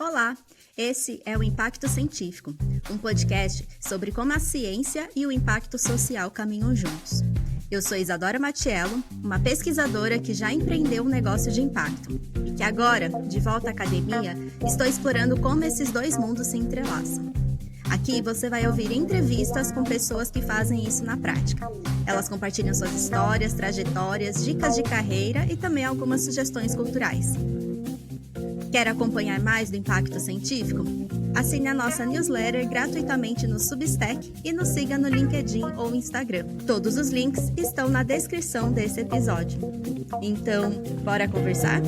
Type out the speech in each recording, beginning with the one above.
Olá, esse é o Impacto Científico, um podcast sobre como a ciência e o impacto social caminham juntos. Eu sou Isadora Matiello, uma pesquisadora que já empreendeu um negócio de impacto e que agora, de volta à academia, estou explorando como esses dois mundos se entrelaçam. Aqui você vai ouvir entrevistas com pessoas que fazem isso na prática. Elas compartilham suas histórias, trajetórias, dicas de carreira e também algumas sugestões culturais. Quer acompanhar mais do Impacto Científico? Assine a nossa newsletter gratuitamente no Substack e nos siga no LinkedIn ou Instagram. Todos os links estão na descrição desse episódio. Então, bora conversar?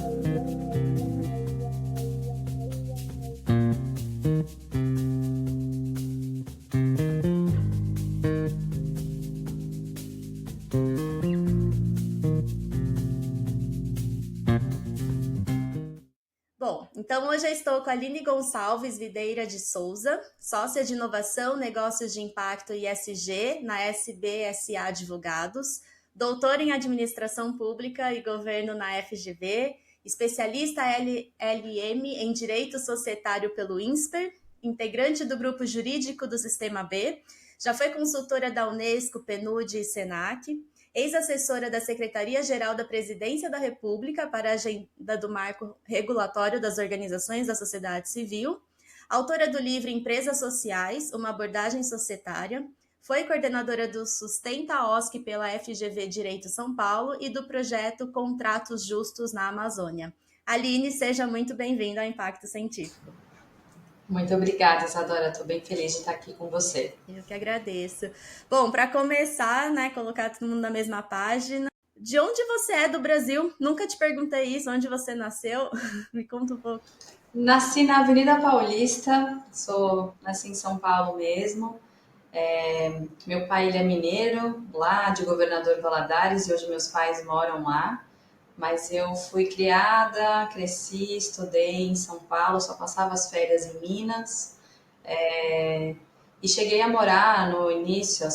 Bom, então hoje eu estou com a Aline Gonçalves Videira de Souza, sócia de inovação, negócios de impacto e ESG na SBSA Advogados, doutora em administração pública e governo na FGV, especialista LLM em direito societário pelo INSPER, integrante do grupo jurídico do Sistema B, já foi consultora da Unesco, PNUD e SENAC, ex-assessora da Secretaria-Geral da Presidência da República para a Agenda do Marco Regulatório das Organizações da Sociedade Civil, autora do livro Empresas Sociais, uma abordagem societária, foi coordenadora do Sustenta OSC pela FGV Direito São Paulo e do projeto Contratos Justos na Amazônia. Aline, seja muito bem-vinda ao Impacto Científico. Muito obrigada, Isadora. Estou bem feliz de estar aqui com você. Eu que agradeço. Bom, para começar, colocar todo mundo na mesma página. De onde você é do Brasil? Nunca te perguntei isso, onde você nasceu? Me conta um pouco. Nasci na Avenida Paulista, nasci em São Paulo mesmo. Meu pai ele é mineiro, lá de Governador Valadares, e hoje meus pais moram lá. Mas eu fui criada, cresci, estudei em São Paulo, só passava as férias em Minas. E cheguei a morar no início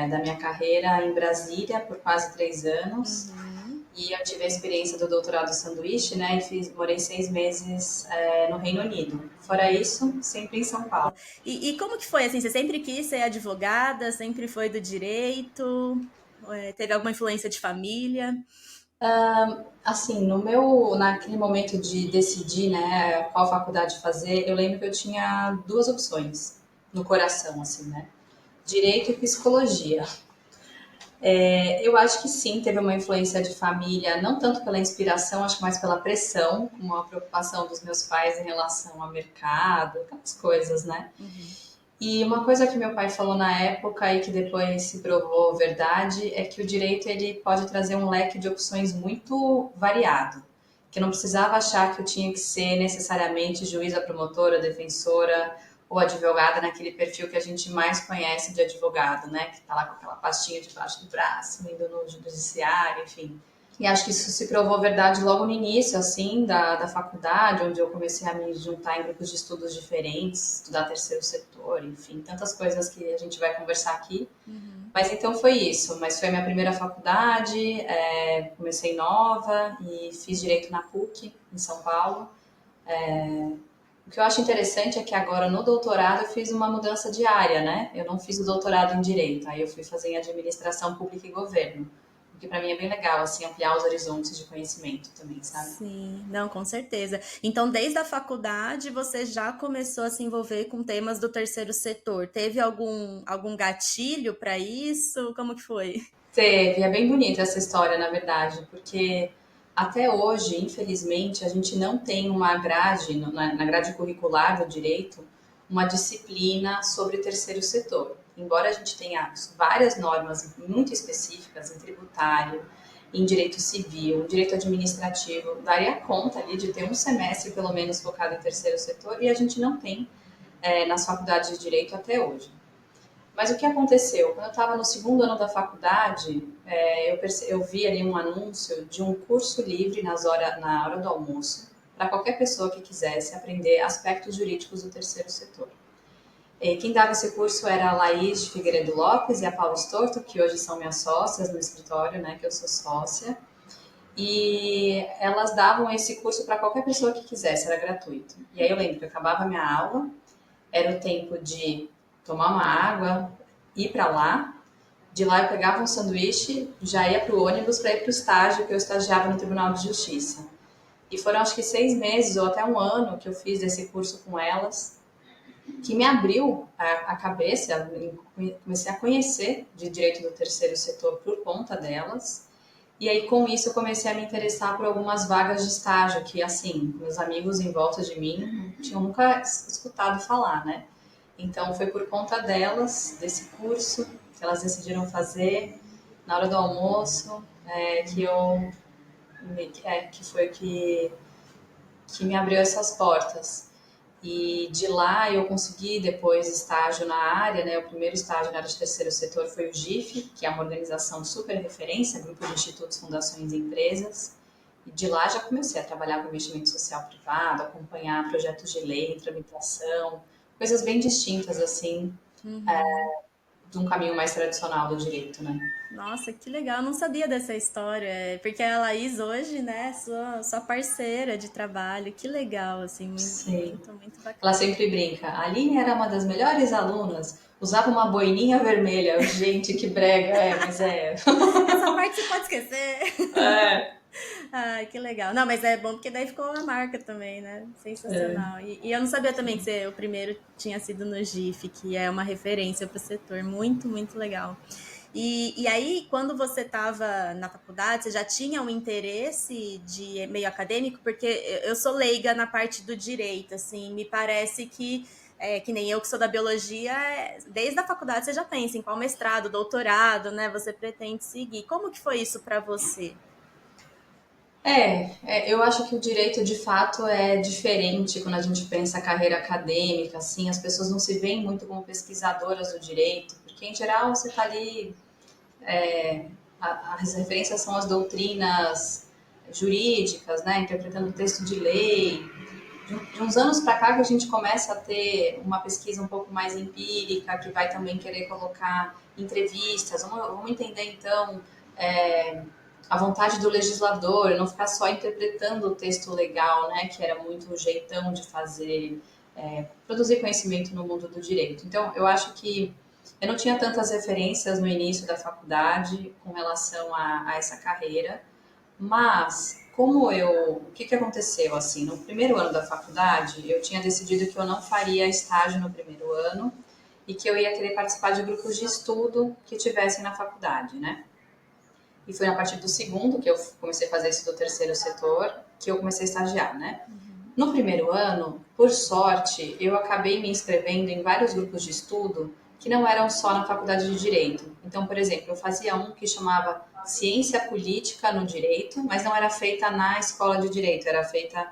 da minha carreira em Brasília por quase 3 anos. E eu tive a experiência do doutorado sanduíche, né? E morei 6 meses no Reino Unido. Fora isso, sempre em São Paulo. E como que foi, assim, você sempre quis ser advogada, sempre foi do direito? Teve alguma influência de família? Naquele momento de decidir, né, qual faculdade fazer, eu lembro que eu tinha 2 opções no coração, assim, né? Direito e psicologia. Eu acho que sim, teve uma influência de família, não tanto pela inspiração, acho que mais pela pressão, uma preocupação dos meus pais em relação ao mercado, aquelas coisas, né? E uma coisa que meu pai falou na época e que depois se provou verdade é que o direito ele pode trazer um leque de opções muito variado, que eu não precisava achar que eu tinha que ser necessariamente juíza, promotora, defensora ou advogada naquele perfil que a gente mais conhece de advogado, né? Que tá lá com aquela pastinha debaixo do braço, indo no judiciário, enfim. E acho que isso se provou verdade logo no início, assim, da faculdade, onde eu comecei a me juntar em grupos de estudos diferentes, estudar terceiro setor, enfim, tantas coisas que a gente vai conversar aqui. Mas então foi isso, mas foi a minha primeira faculdade, comecei nova e fiz Direito na PUC, em São Paulo. O que eu acho interessante é que agora no doutorado eu fiz uma mudança de área, né? Eu não fiz o doutorado em Direito, aí eu fui fazer em Administração Pública e Governo. O que para mim é bem legal, assim, ampliar os horizontes de conhecimento também, sabe? Sim, não, com certeza. Então, desde a faculdade, você já começou a se envolver com temas do terceiro setor. Teve algum gatilho para isso? Como que foi? Teve, é bem bonita essa história, na verdade, porque até hoje, infelizmente, a gente não tem uma grade, na grade curricular do direito, uma disciplina sobre terceiro setor. Embora a gente tenha várias normas muito específicas em tributário, em direito civil, em direito administrativo, daria conta ali de ter um semestre pelo menos focado em terceiro setor e a gente não tem nas faculdades de direito até hoje. Mas o que aconteceu? Quando eu estava no 2º ano da faculdade, eu vi ali um anúncio de um curso livre na hora do almoço para qualquer pessoa que quisesse aprender aspectos jurídicos do terceiro setor. Quem dava esse curso era a Laís de Figueiredo Lopes e a Paula Storto, que hoje são minhas sócias no escritório, né, que eu sou sócia. e elas davam esse curso para qualquer pessoa que quisesse, era gratuito. E aí eu lembro que eu acabava a minha aula, era o tempo de tomar uma água, ir para lá, de lá eu pegava um sanduíche, já ia para o ônibus para ir para o estágio, que eu estagiava no Tribunal de Justiça. E foram acho que 6 meses ou até um ano que eu fiz esse curso com elas, que me abriu a cabeça, comecei a conhecer de direito do terceiro setor por conta delas. E aí, com isso, eu comecei a me interessar por algumas vagas de estágio que, assim, meus amigos em volta de mim não tinham nunca escutado falar, né? Então, foi por conta delas, desse curso, que elas decidiram fazer na hora do almoço, que eu, que foi que me abriu essas portas. E de lá eu consegui depois estágio na área, né? O primeiro estágio na área de terceiro setor foi o GIF, que é uma organização super referência, grupo de institutos, fundações e empresas. E de lá já comecei a trabalhar com investimento social privado, acompanhar projetos de lei em tramitação, coisas bem distintas, assim, Uhum. de um caminho mais tradicional do direito, né? Nossa, que legal. Eu não sabia dessa história. Porque a Laís hoje, né, sua parceira de trabalho. Que legal, assim, Sim. muito Ela bacana. sempre brinca. A Aline era uma das melhores alunas, usava uma boininha vermelha. Eu, gente, que brega, mas é. Essa parte você pode esquecer. É, Ai, que legal. Não, mas é bom porque daí ficou a marca também, né? é. Sensacional. E eu não sabia também que o primeiro tinha sido no GIF, que é uma referência para o setor. Muito legal. E aí, quando você estava na faculdade, você já tinha um interesse de meio acadêmico? Porque eu sou leiga na parte do direito, assim, me parece que nem eu que sou da biologia, desde a faculdade você já pensa em qual mestrado, doutorado, né? Você pretende seguir. Como que foi isso para você? Eu acho que o direito de fato é diferente quando a gente pensa a carreira acadêmica, assim, as pessoas não se veem muito como pesquisadoras do direito, porque em geral você está ali, as referências são as doutrinas jurídicas, né, interpretando o texto de lei. De uns anos para cá que a gente começa a ter uma pesquisa um pouco mais empírica, que vai também querer colocar entrevistas. Vamos entender então é, a vontade do legislador, não ficar só interpretando o texto legal, né, que era muito o jeitão de fazer, produzir conhecimento no mundo do direito. Então, eu acho que eu não tinha tantas referências no início da faculdade com relação a essa carreira, mas, o que que aconteceu assim? No primeiro ano da faculdade, eu tinha decidido que eu não faria estágio no primeiro ano e que eu ia querer participar de grupos de estudo que tivessem na faculdade, né? E foi a partir do segundo que eu comecei a fazer isso do terceiro setor que eu comecei a estagiar, né? Uhum. No primeiro ano, por sorte, eu acabei me inscrevendo em vários grupos de estudo que não eram só na faculdade de direito. Então, por exemplo, eu fazia um que chamava Ciência Política no Direito, mas não era feita na escola de direito, era feita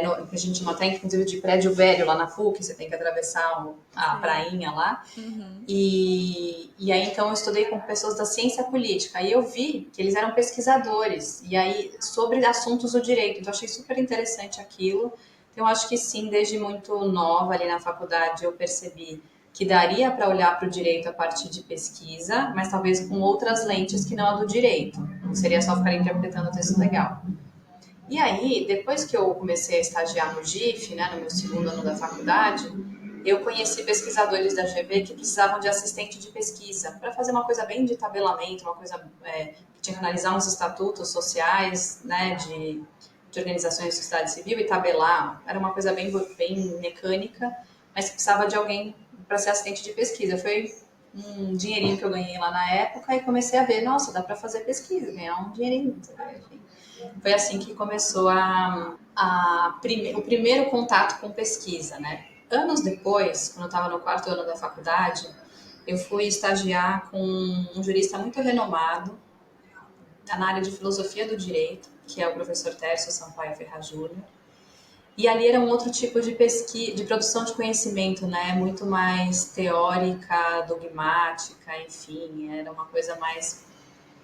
no, que a gente chama até inclusive de prédio velho lá na PUC, você tem que atravessar a Sei. prainha lá. Uhum. E aí, então, eu estudei com pessoas da ciência política e eu vi que eles eram pesquisadores, e aí, sobre assuntos do direito. Então, eu achei super interessante aquilo. Então, eu acho que sim, desde muito nova ali na faculdade, eu percebi que daria para olhar para o direito a partir de pesquisa, mas talvez com outras lentes que não a do direito. Não seria só ficar interpretando o texto legal. E aí, depois que eu comecei a estagiar no GIF, né, no meu segundo ano da faculdade, eu conheci pesquisadores da GV que precisavam de assistente de pesquisa para fazer uma coisa bem de tabelamento, uma coisa que tinha que analisar uns estatutos sociais, né, de organizações de sociedade civil e tabelar. Era uma coisa bem mecânica, mas precisava de alguém para ser assistente de pesquisa. Foi um dinheirinho que eu ganhei lá na época e comecei a ver, nossa, dá para fazer pesquisa, ganhar um dinheirinho. Enfim. Foi assim que começou o primeiro contato com pesquisa, né? Anos depois, quando eu estava no quarto ano da faculdade, eu fui estagiar com um jurista muito renomado na área de filosofia do direito, que é o professor Tércio Sampaio Ferraz Júnior. E ali era um outro tipo de pesquisa, de produção de conhecimento, né? Muito mais teórica, dogmática, enfim, era uma coisa mais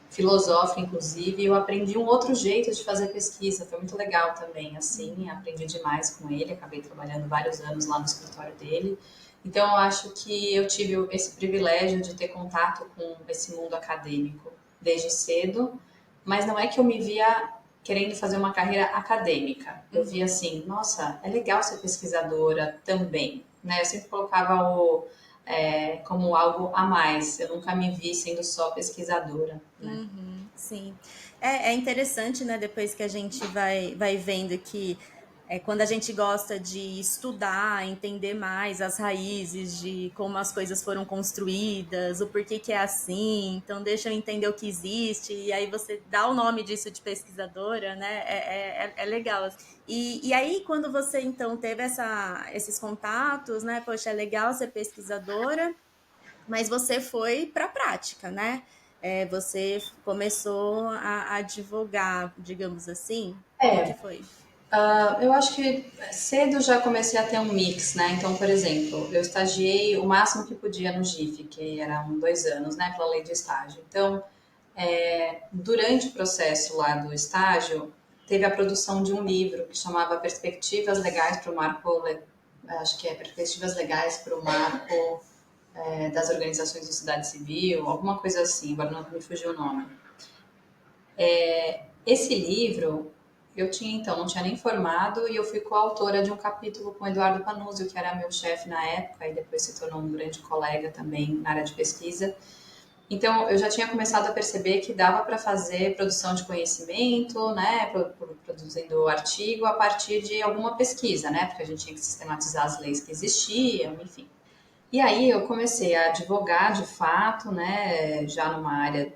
filosófica, inclusive, e eu aprendi um outro jeito de fazer pesquisa, foi muito legal também, assim, aprendi demais com ele, acabei trabalhando vários anos lá no escritório dele, então eu acho que eu tive esse privilégio de ter contato com esse mundo acadêmico desde cedo, mas não é que eu me via querendo fazer uma carreira acadêmica. Eu vi assim, nossa, é legal ser pesquisadora também, né? Eu sempre colocava como algo a mais. Eu nunca me vi sendo só pesquisadora, né? Sim. É interessante, né? Depois que a gente vai vendo que quando a gente gosta de estudar, entender mais as raízes de como as coisas foram construídas, o porquê que é assim, então deixa eu entender o que existe, e aí você dá o nome disso de pesquisadora, né? É legal. E aí, quando você então teve esses contatos, né? Poxa, é legal ser pesquisadora, mas você foi para a prática, né? Você começou a advogar, digamos assim. Como que É, foi? eu acho que cedo já comecei a ter um mix, né? Então, por exemplo, eu estagiei o máximo que podia no GIF, que eram 2 anos, né, pela lei de estágio. Então, durante o processo lá do estágio, teve a produção de um livro que chamava Perspectivas Legais para o Marco, acho que é Perspectivas Legais para o Marco das Organizações da Sociedade Civil, alguma coisa assim, agora não me fugiu o nome. Esse livro, eu tinha então, não tinha nem formado e eu fui coautora de um capítulo com o Eduardo Panuzio, que era meu chefe na época e depois se tornou um grande colega também na área de pesquisa. Então, eu já tinha começado a perceber que dava para fazer produção de conhecimento, né, produzindo artigo a partir de alguma pesquisa, né, porque a gente tinha que sistematizar as leis que existiam, enfim. E aí eu comecei a advogar de fato, né, já numa área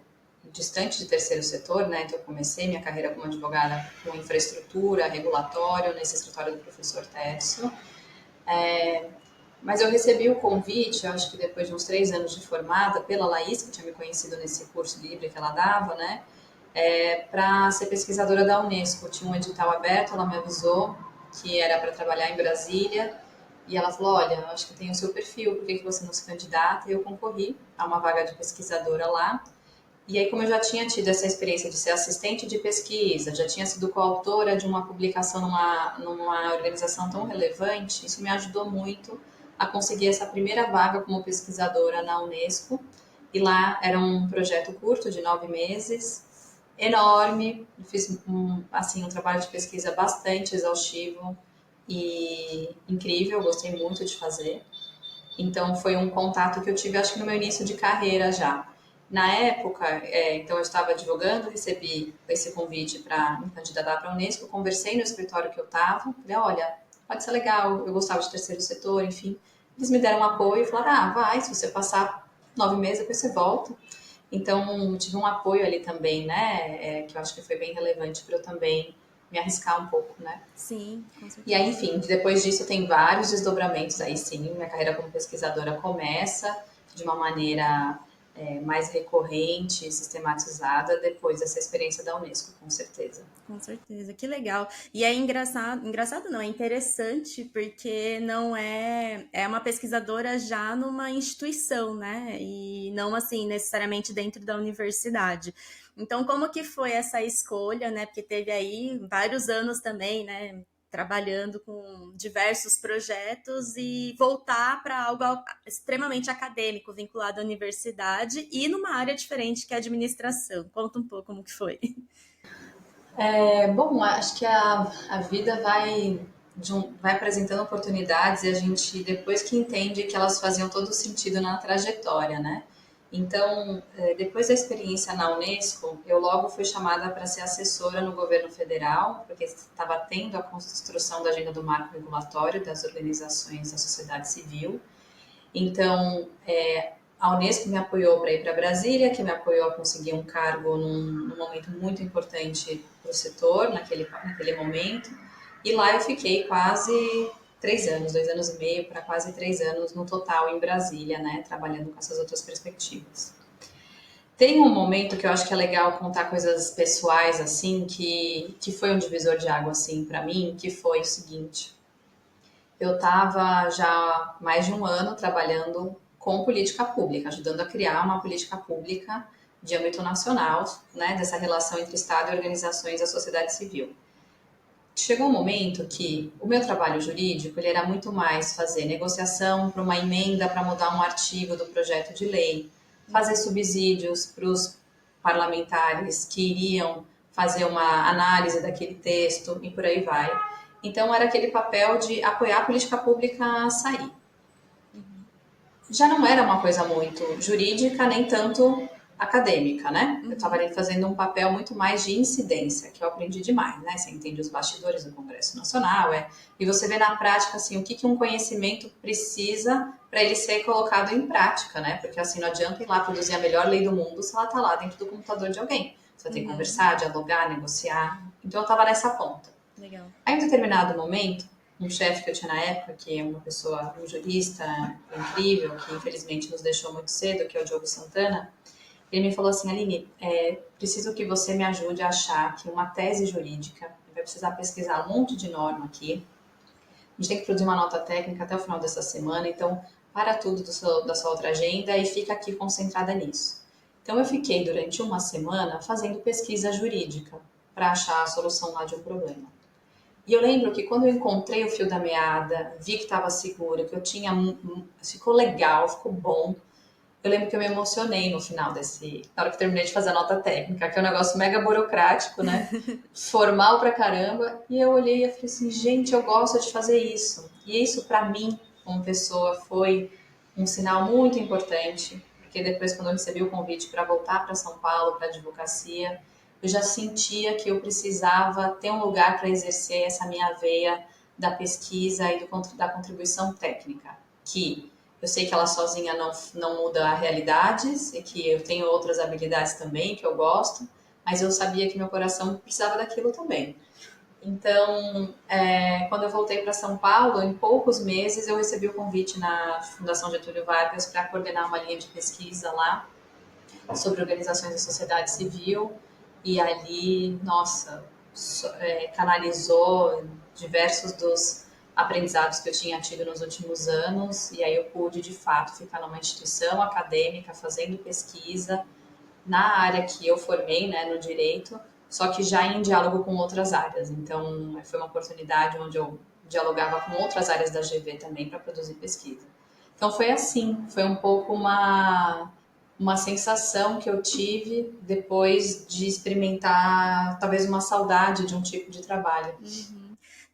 distante de terceiro setor, né, então eu comecei minha carreira como advogada com infraestrutura, regulatório, nesse escritório do professor Tedson. Mas eu recebi o convite, acho que depois de uns 3 anos de formada, pela Laís, que tinha me conhecido nesse curso livre que ela dava, né, para ser pesquisadora da Unesco. Tinha um edital aberto, ela me avisou que era para trabalhar em Brasília, e ela falou, olha, eu acho que tem o seu perfil, por que você não se candidata? E eu concorri a uma vaga de pesquisadora lá. E aí, como eu já tinha tido essa experiência de ser assistente de pesquisa, já tinha sido coautora de uma publicação numa organização tão relevante, isso me ajudou muito a conseguir essa primeira vaga como pesquisadora na Unesco. E lá era um projeto curto, de 9 meses, enorme. Fiz um trabalho de pesquisa bastante exaustivo e incrível, gostei muito de fazer. Então, foi um contato que eu tive, acho que no meu início de carreira já. Na época, então eu estava advogando, recebi esse convite para me candidatar para a Unesco, conversei no escritório que eu estava, falei, olha, pode ser legal, eu gostava de terceiro setor, enfim. Eles me deram um apoio e falaram, vai, se você passar 9 meses, depois você volta. Então, tive um apoio ali também, né, que eu acho que foi bem relevante para eu também me arriscar um pouco, né. Sim, com E aí, certeza. enfim, depois disso tem vários desdobramentos. Aí sim, minha carreira como pesquisadora começa de uma maneira mais recorrente, sistematizada, depois dessa experiência da Unesco, com certeza. Com certeza, que legal. E é engraçado não, é interessante porque não é uma pesquisadora já numa instituição, né? E não assim necessariamente dentro da universidade. Então, como que foi essa escolha, né? Porque teve aí vários anos também, né? Trabalhando com diversos projetos e voltar para algo extremamente acadêmico, vinculado à universidade e numa área diferente que é a administração. Conta um pouco como que foi. Bom, acho que a vida vai apresentando oportunidades e a gente, depois que entende que elas faziam todo sentido na trajetória, né? Então, depois da experiência na Unesco, eu logo fui chamada para ser assessora no governo federal, porque estava tendo a construção da agenda do marco regulatório das organizações da sociedade civil. Então, a Unesco me apoiou para ir para Brasília, que me apoiou a conseguir um cargo num momento muito importante para o setor, naquele momento. E lá eu fiquei quase 3 anos, 2 anos e meio para quase 3 anos no total em Brasília, né, trabalhando com essas outras perspectivas. Tem um momento que eu acho que é legal contar coisas pessoais, assim, que foi um divisor de água, assim, para mim, que foi o seguinte. Eu estava já há mais de um ano trabalhando com política pública, ajudando a criar uma política pública de âmbito nacional, né, dessa relação entre Estado e organizações da sociedade civil. Chegou um momento que o meu trabalho jurídico ele era muito mais fazer negociação para uma emenda para mudar um artigo do projeto de lei, fazer subsídios para os parlamentares que iriam fazer uma análise daquele texto e por aí vai. Então, era aquele papel de apoiar a política pública a sair. Já não era uma coisa muito jurídica, nem tanto acadêmica, né? Eu estava ali fazendo um papel muito mais de incidência, que eu aprendi demais, né? Você entende os bastidores do Congresso Nacional, e você vê na prática, assim, o que um conhecimento precisa para ele ser colocado em prática, né? Porque, assim, não adianta ir lá produzir a melhor lei do mundo se ela está lá dentro do computador de alguém. Você vai ter que conversar, dialogar, negociar. Então, eu estava nessa ponta. Legal. Aí, em determinado momento, um chefe que eu tinha na época, que é uma pessoa, um jurista incrível, que infelizmente nos deixou muito cedo, que é o Diogo Santana, ele me falou assim: Aline, preciso que você me ajude a achar que uma tese jurídica, vai precisar pesquisar um monte de norma aqui, a gente tem que produzir uma nota técnica até o final dessa semana, então para tudo da sua outra agenda e fica aqui concentrada nisso. Então eu fiquei durante uma semana fazendo pesquisa jurídica para achar a solução lá de um problema. E eu lembro que quando eu encontrei o fio da meada, vi que estava segura, que eu tinha. Ficou legal, ficou bom. Eu lembro que eu me emocionei no final desse. Na hora que eu terminei de fazer a nota técnica, que é um negócio mega burocrático, né? Formal pra caramba. E eu olhei e falei assim: gente, eu gosto de fazer isso. E isso, pra mim, como pessoa, foi um sinal muito importante. Porque depois, quando eu recebi o convite para voltar para São Paulo, para a advocacia, eu já sentia que eu precisava ter um lugar para exercer essa minha veia da pesquisa e da contribuição técnica, que eu sei que ela sozinha não muda realidades e que eu tenho outras habilidades também que eu gosto, mas eu sabia que meu coração precisava daquilo também. Então, quando eu voltei para São Paulo, em poucos meses eu recebi o convite na Fundação Getúlio Vargas para coordenar uma linha de pesquisa lá sobre organizações da sociedade civil. E ali, nossa, canalizou diversos dos aprendizados que eu tinha tido nos últimos anos, e aí eu pude, de fato, ficar numa instituição acadêmica, fazendo pesquisa na área que eu formei, né, no direito, só que já em diálogo com outras áreas. Então, foi uma oportunidade onde eu dialogava com outras áreas da GV também para produzir pesquisa. Então, foi assim, foi um pouco uma sensação que eu tive depois de experimentar talvez uma saudade de um tipo de trabalho.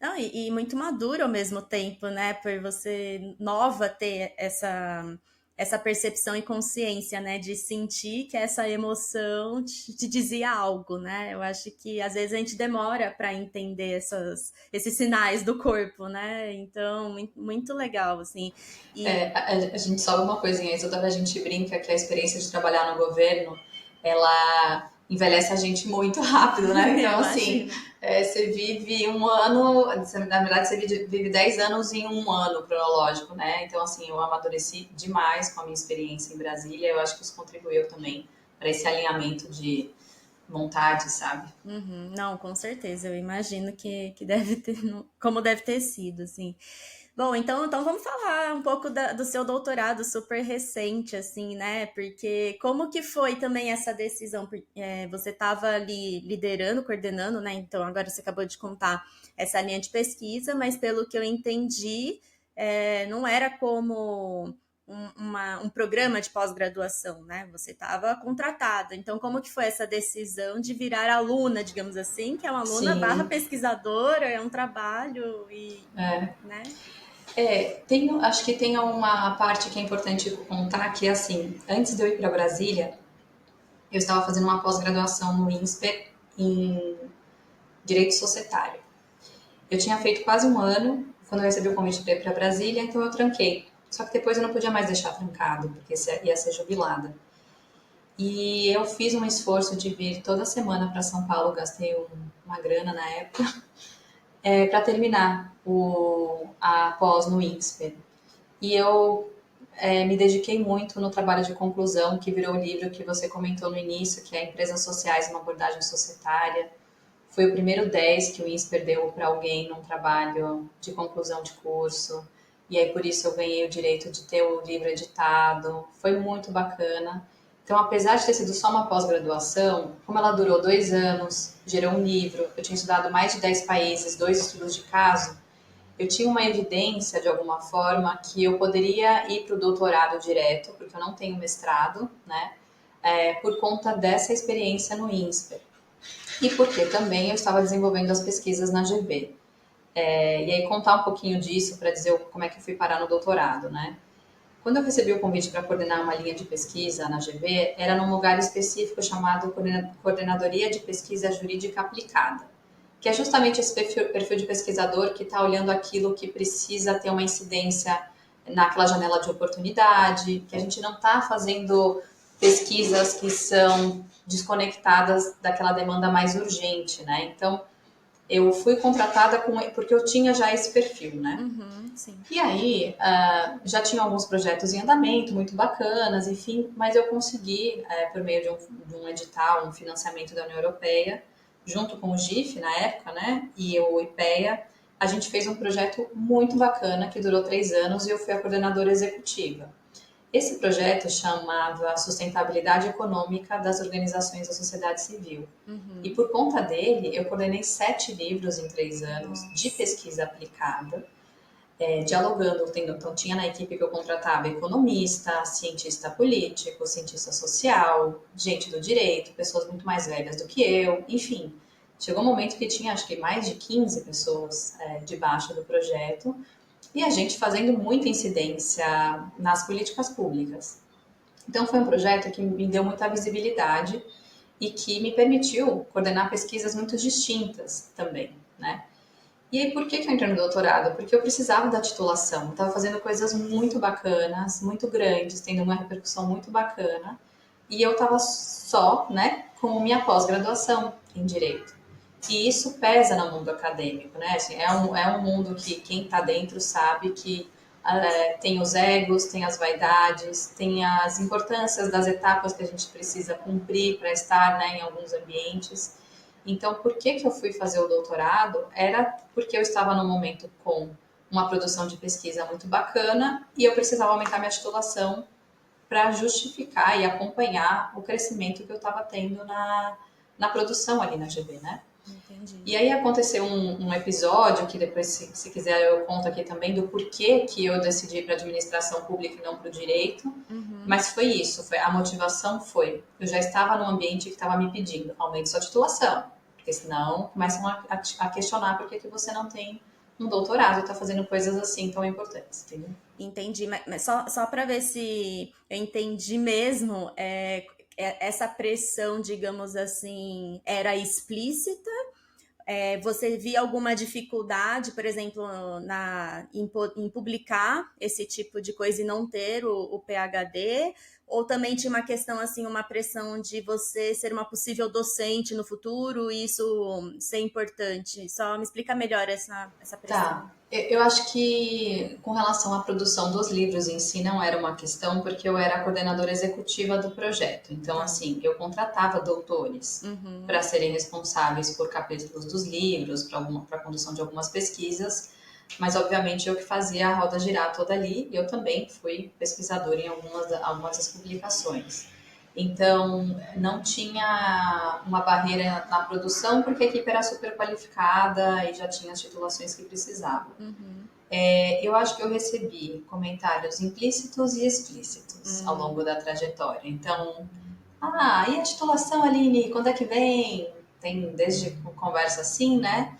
Não, e muito maduro ao mesmo tempo, né? Por você nova ter essa percepção e consciência, né? De sentir que essa emoção te dizia algo, né? Eu acho que às vezes a gente demora para entender esses sinais do corpo, né? Então, muito legal, assim. A gente sabe uma coisinha, isso a gente brinca que a experiência de trabalhar no governo, ela envelhece a gente muito rápido, né? Então, assim, você vive um ano, na verdade, você vive 10 anos em um ano cronológico, né? Então, assim, eu amadureci demais com a minha experiência em Brasília, eu acho que isso contribuiu também para esse alinhamento de vontade, sabe? Não, com certeza, eu imagino que deve ter, como deve ter sido, assim. Bom, então vamos falar um pouco do seu doutorado super recente, assim, né? Porque como que foi também essa decisão? Você estava ali liderando, coordenando, né? Então agora você acabou de contar essa linha de pesquisa, mas pelo que eu entendi, não era como um programa de pós-graduação, né? Você estava contratado. Então, como que foi essa decisão de virar aluna, digamos assim, que é uma aluna barra Sim. pesquisadora, é um trabalho né? Acho que tem uma parte que é importante contar, que é assim, antes de eu ir para Brasília, eu estava fazendo uma pós-graduação no INSPER em Direito Societário. Eu tinha feito quase um ano, quando eu recebi o convite para ir para Brasília, então eu tranquei. Só que depois eu não podia mais deixar trancado, porque ia ser jubilada. E eu fiz um esforço de vir toda semana para São Paulo, gastei uma grana na época, para terminar a pós no INSPER. E eu me dediquei muito no trabalho de conclusão, que virou o livro que você comentou no início, que é Empresas Sociais, uma abordagem societária. Foi o primeiro 10 que o INSPER deu para alguém num trabalho de conclusão de curso. E aí, por isso, eu ganhei o direito de ter o livro editado. Foi muito bacana. Então, apesar de ter sido só uma pós-graduação, como ela durou 2 anos, gerou um livro, eu tinha estudado mais de 10 países, 2 estudos de caso, eu tinha uma evidência, de alguma forma, que eu poderia ir para o doutorado direto, porque eu não tenho mestrado, né? Por conta dessa experiência no INSPER. e porque também eu estava desenvolvendo as pesquisas na GB. E aí contar um pouquinho disso para dizer como é que eu fui parar no doutorado, né? Quando eu recebi o convite para coordenar uma linha de pesquisa na GB, era num lugar específico chamado Coordenadoria de Pesquisa Jurídica Aplicada, que é justamente esse perfil de pesquisador que está olhando aquilo que precisa ter uma incidência naquela janela de oportunidade, que a gente não está fazendo pesquisas que são desconectadas daquela demanda mais urgente, né? Então, eu fui contratada porque eu tinha já esse perfil, né? Uhum, sim. E aí, já tinha alguns projetos em andamento, muito bacanas, enfim, mas eu consegui, por meio de um edital, um financiamento da União Europeia, junto com o GIF na época, né, e o IPEA, a gente fez um projeto muito bacana que durou 3 anos e eu fui a coordenadora executiva. Esse projeto chamava Sustentabilidade Econômica das Organizações da Sociedade Civil. E Uhum. por conta dele, eu coordenei 7 livros em 3 anos de Nossa. pesquisa aplicada, dialogando, então tinha na equipe que eu contratava economista, cientista político, cientista social, gente do direito, pessoas muito mais velhas do que eu, enfim. Chegou um momento que tinha acho que mais de 15 pessoas debaixo do projeto e a gente fazendo muita incidência nas políticas públicas. Então foi um projeto que me deu muita visibilidade e que me permitiu coordenar pesquisas muito distintas também, né? E aí, por que eu entrei no doutorado? Porque eu precisava da titulação. Eu estava fazendo coisas muito bacanas, muito grandes, tendo uma repercussão muito bacana. E eu estava só, né, com minha pós-graduação em Direito. E isso pesa no mundo acadêmico, né? Assim, é um mundo que quem está dentro sabe que tem os egos, tem as vaidades, tem as importâncias das etapas que a gente precisa cumprir para estar, né, em alguns ambientes. Então, por que eu fui fazer o doutorado? Era porque eu estava num momento com uma produção de pesquisa muito bacana e eu precisava aumentar minha titulação para justificar e acompanhar o crescimento que eu estava tendo na produção ali na GB, né? Entendi. E aí aconteceu um episódio que depois, se quiser, eu conto aqui também do porquê que eu decidi ir para administração pública e não para o direito. Uhum. Mas foi isso, a motivação foi, eu já estava num ambiente que estava me pedindo, aumente sua titulação, porque senão começam a questionar por que você não tem um doutorado e está fazendo coisas assim tão importantes, entendeu? Entendi, mas só para ver se eu entendi mesmo, essa pressão, digamos assim, era explícita. Você via alguma dificuldade, por exemplo, em publicar esse tipo de coisa e não ter o PhD? Ou também tinha uma questão, assim, uma pressão de você ser uma possível docente no futuro e isso ser importante? Só me explica melhor essa pressão. Tá. Eu acho que com relação à produção dos livros em si não era uma questão, porque eu era a coordenadora executiva do projeto. Então, Tá. assim, eu contratava doutores para Uhum. serem responsáveis por capítulos dos livros, para a condução de algumas pesquisas, mas obviamente eu que fazia a roda girar toda ali, e eu também fui pesquisadora em algumas das publicações. Então, não tinha uma barreira na produção, porque a equipe era super qualificada e já tinha as titulações que precisava. Uhum. Eu acho que eu recebi comentários implícitos e explícitos ao longo da trajetória. Então, e a titulação, Aline, quando é que vem? Tem desde conversa assim, né?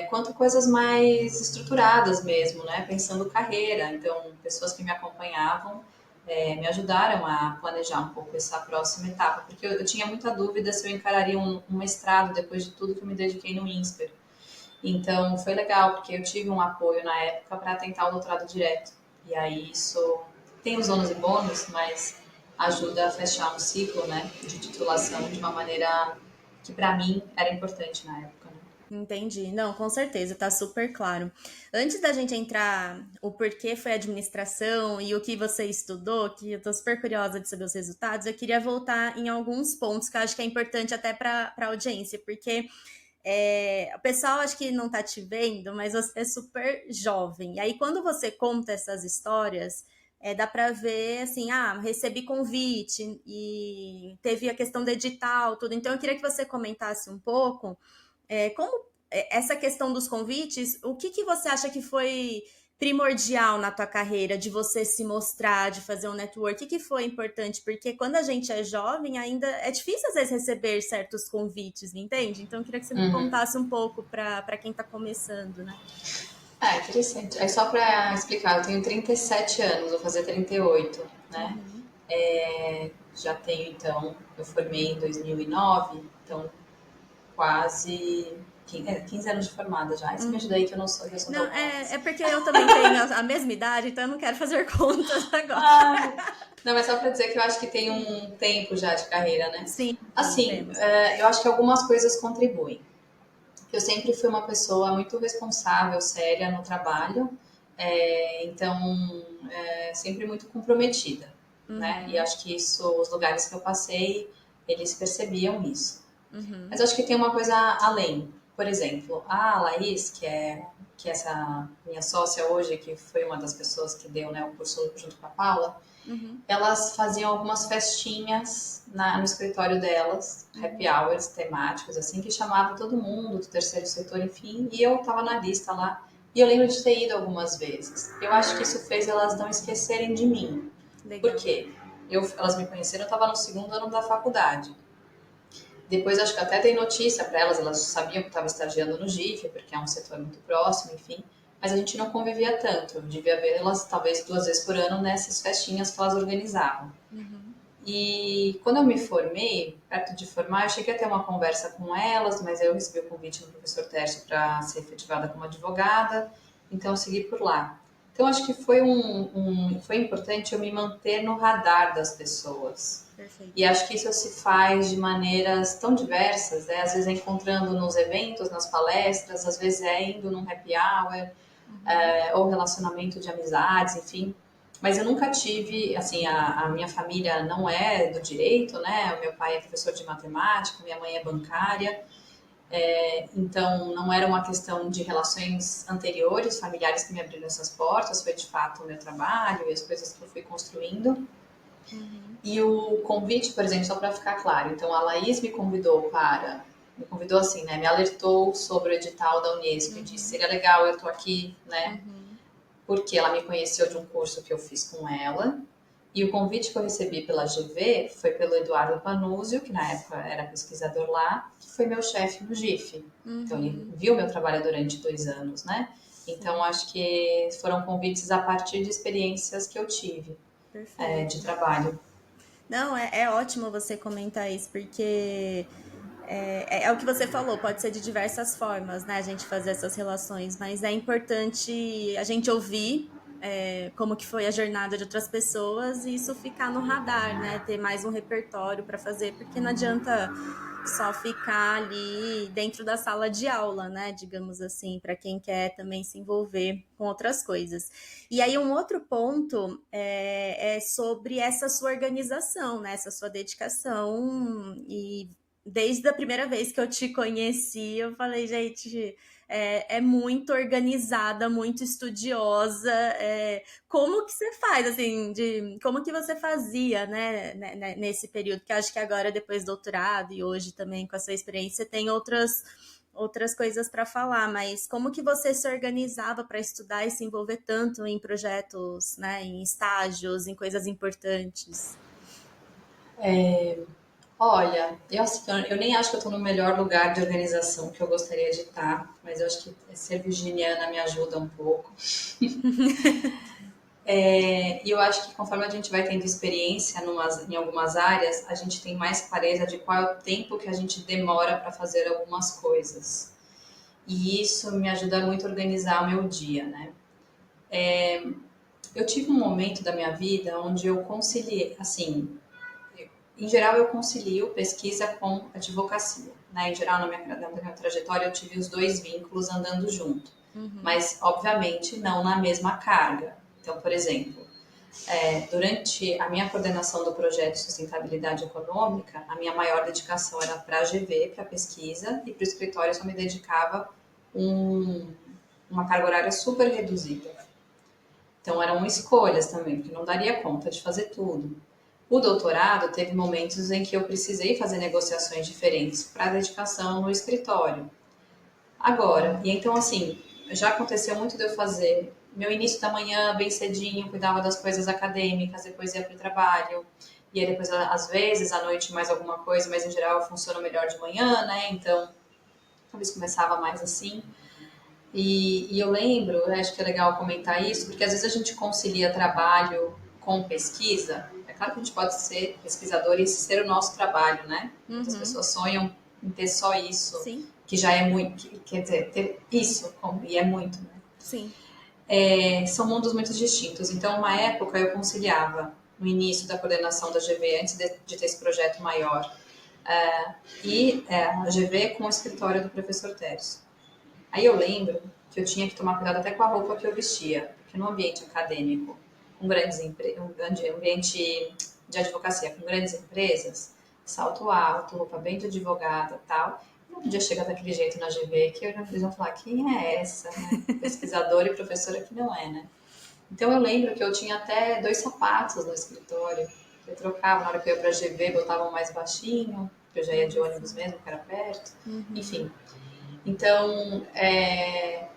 Quanto coisas mais estruturadas mesmo, né? Pensando carreira. Então, pessoas que me acompanhavam me ajudaram a planejar um pouco essa próxima etapa, porque eu tinha muita dúvida se eu encararia um mestrado depois de tudo que eu me dediquei no INSPER. Então, foi legal, porque eu tive um apoio na época para tentar o doutorado direto. E aí isso tem os ônus e bônus, mas ajuda a fechar um ciclo, né, de titulação de uma maneira que para mim era importante na época, né? Entendi. Não, com certeza, tá super claro. Antes da gente entrar o porquê foi a administração e o que você estudou, que eu tô super curiosa de saber os resultados, eu queria voltar em alguns pontos que eu acho que é importante até para a audiência, porque o pessoal acho que não tá te vendo, mas você é super jovem. E aí, quando você conta essas histórias, dá para ver assim, recebi convite e teve a questão do edital, tudo. Então, eu queria que você comentasse um pouco como essa questão dos convites, o que você acha que foi primordial na tua carreira, de você se mostrar, de fazer um network? O que foi importante? Porque quando a gente é jovem, ainda é difícil às vezes receber certos convites, entende? Então eu queria que você me Uhum. contasse um pouco para quem está começando, né? Ah, interessante. Aí só para explicar, eu tenho 37 anos, vou fazer 38, né? Uhum. Já tenho, então, eu formei em 2009, então quase 15 anos de formada já. Isso me ajuda aí Uhum. que eu não sou, eu sou da Não, humanas. é porque eu também tenho a mesma idade, então eu não quero fazer contas agora. Ah, não, mas só para dizer que eu acho que tem um tempo já de carreira, né? Sim, sim, Assim, temos. eu acho que algumas coisas contribuem. Eu sempre fui uma pessoa muito responsável, séria no trabalho, então sempre muito comprometida, né? E Uhum, acho que isso, os lugares que eu passei, eles percebiam isso. Mas uhum, acho que tem uma coisa além. Por exemplo, a Laís, que é essa minha sócia hoje, que foi uma das pessoas que deu, né, o curso junto com a Paula, uhum, elas faziam algumas festinhas no escritório delas, happy uhum, hours temáticos, assim, que chamava todo mundo do terceiro setor, enfim, e eu tava na lista lá. E eu lembro de ter ido algumas vezes. Eu acho que uhum. isso fez elas não esquecerem de mim. Por Legal. quê? Elas me conheceram, eu estava no segundo ano da faculdade. Depois acho que até dei notícia para elas, elas sabiam que eu estava estagiando no GIF, porque é um setor muito próximo, enfim. Mas a gente não convivia tanto. Eu devia ver elas talvez 2 vezes por ano nessas festinhas que elas organizavam. Uhum, E quando eu me formei, perto de formar, eu cheguei a ter uma conversa com elas, mas aí eu recebi o convite do professor Tércio para ser efetivada como advogada, então eu segui por lá. Então acho que foi importante eu me manter no radar das pessoas. E perfeito. acho que isso se faz de maneiras tão diversas, né? Às vezes é encontrando nos eventos, nas palestras, às vezes é indo num happy hour, Uhum, ou relacionamento de amizades, enfim. Mas eu nunca tive, assim, a minha família não é do direito, né? O meu pai é professor de matemática, minha mãe é bancária, então não era uma questão de relações anteriores, familiares que me abriram essas portas, foi de fato o meu trabalho e as coisas que eu fui construindo. uhum, E o convite, por exemplo, só para ficar claro, então a Laís me convidou assim, né? Me alertou sobre o edital da Unesco e disse, uhum, seria legal, eu tô aqui, né? uhum, Porque ela me conheceu de um curso que eu fiz com ela. E o convite que eu recebi pela GV foi pelo Eduardo Panuzio, que na época era pesquisador lá, que foi meu chefe no GIF. Então ele uhum. viu meu trabalho durante 2 anos, né? Então Sim, acho que foram convites a partir de experiências que eu tive de perfeito. trabalho. Não, é ótimo você comentar isso, porque é o que você falou, pode ser de diversas formas, né? A gente fazer essas relações, mas é importante a gente ouvir como que foi a jornada de outras pessoas e isso ficar no radar, né? Ter mais um repertório para fazer, porque não adianta só ficar ali dentro da sala de aula, né? Digamos assim, para quem quer também se envolver com outras coisas. E aí, um outro ponto é sobre essa sua organização, né? Essa sua dedicação. E desde a primeira vez que eu te conheci, eu falei, gente, é muito organizada, muito estudiosa. Como que você faz, assim, como que você fazia, né, nesse período? Que acho que agora, depois do doutorado e hoje também com a sua experiência, você tem outras coisas para falar, mas como que você se organizava para estudar e se envolver tanto em projetos, né, em estágios, em coisas importantes? Olha, assim, eu nem acho que eu estou no melhor lugar de organização que eu gostaria de estar, mas eu acho que ser virginiana me ajuda um pouco. E eu acho que conforme a gente vai tendo experiência em algumas áreas, a gente tem mais clareza de qual é o tempo que a gente demora para fazer algumas coisas. E isso me ajuda muito a organizar o meu dia, né? Eu tive um momento da minha vida onde eu conciliei, assim, em geral eu concilio pesquisa com advocacia, né? Em geral, na minha trajetória, eu tive os dois vínculos andando junto, Uhum, mas obviamente não na mesma carga. Então, por exemplo, durante a minha coordenação do projeto de sustentabilidade econômica, a minha maior dedicação era para a GV, para a pesquisa, e para o escritório eu só me dedicava um, uma carga horária super reduzida. Então eram escolhas também, porque não daria conta de fazer tudo. O doutorado teve momentos em que eu precisei fazer negociações diferentes para dedicação no escritório. Agora, e então assim, já aconteceu muito de eu fazer meu início da manhã, bem cedinho, cuidava das coisas acadêmicas, depois ia para o trabalho. E aí depois, às vezes, à noite mais alguma coisa, mas em geral eu funciono melhor de manhã, né? Então, talvez começava mais assim. E eu lembro, eu acho que é legal comentar isso, porque às vezes a gente concilia trabalho com pesquisa. É claro que a gente pode ser pesquisador e esse ser o nosso trabalho, né? Muitas Uhum. pessoas sonham em ter só isso, Sim, que já é muito, quer dizer, ter isso, e é muito, né? sim. São mundos muito distintos. Então, uma época eu conciliava no início da coordenação da GV, antes de ter esse projeto maior, a GV com o escritório do professor Tércio. Aí eu lembro que eu tinha que tomar cuidado até com a roupa que eu vestia, porque no ambiente acadêmico, um grande ambiente de advocacia com grandes empresas, salto alto, roupa bem de advogada e tal, não podia chegar daquele jeito na GV que eles vão falar, quem é essa, né? Pesquisadora e professora que não é, né? Então eu lembro que eu tinha até 2 sapatos no escritório, que eu trocava na hora que eu ia para a GV, botava um mais baixinho, que eu já ia de Olha ônibus só. mesmo, que era perto, Uhum. enfim. Então,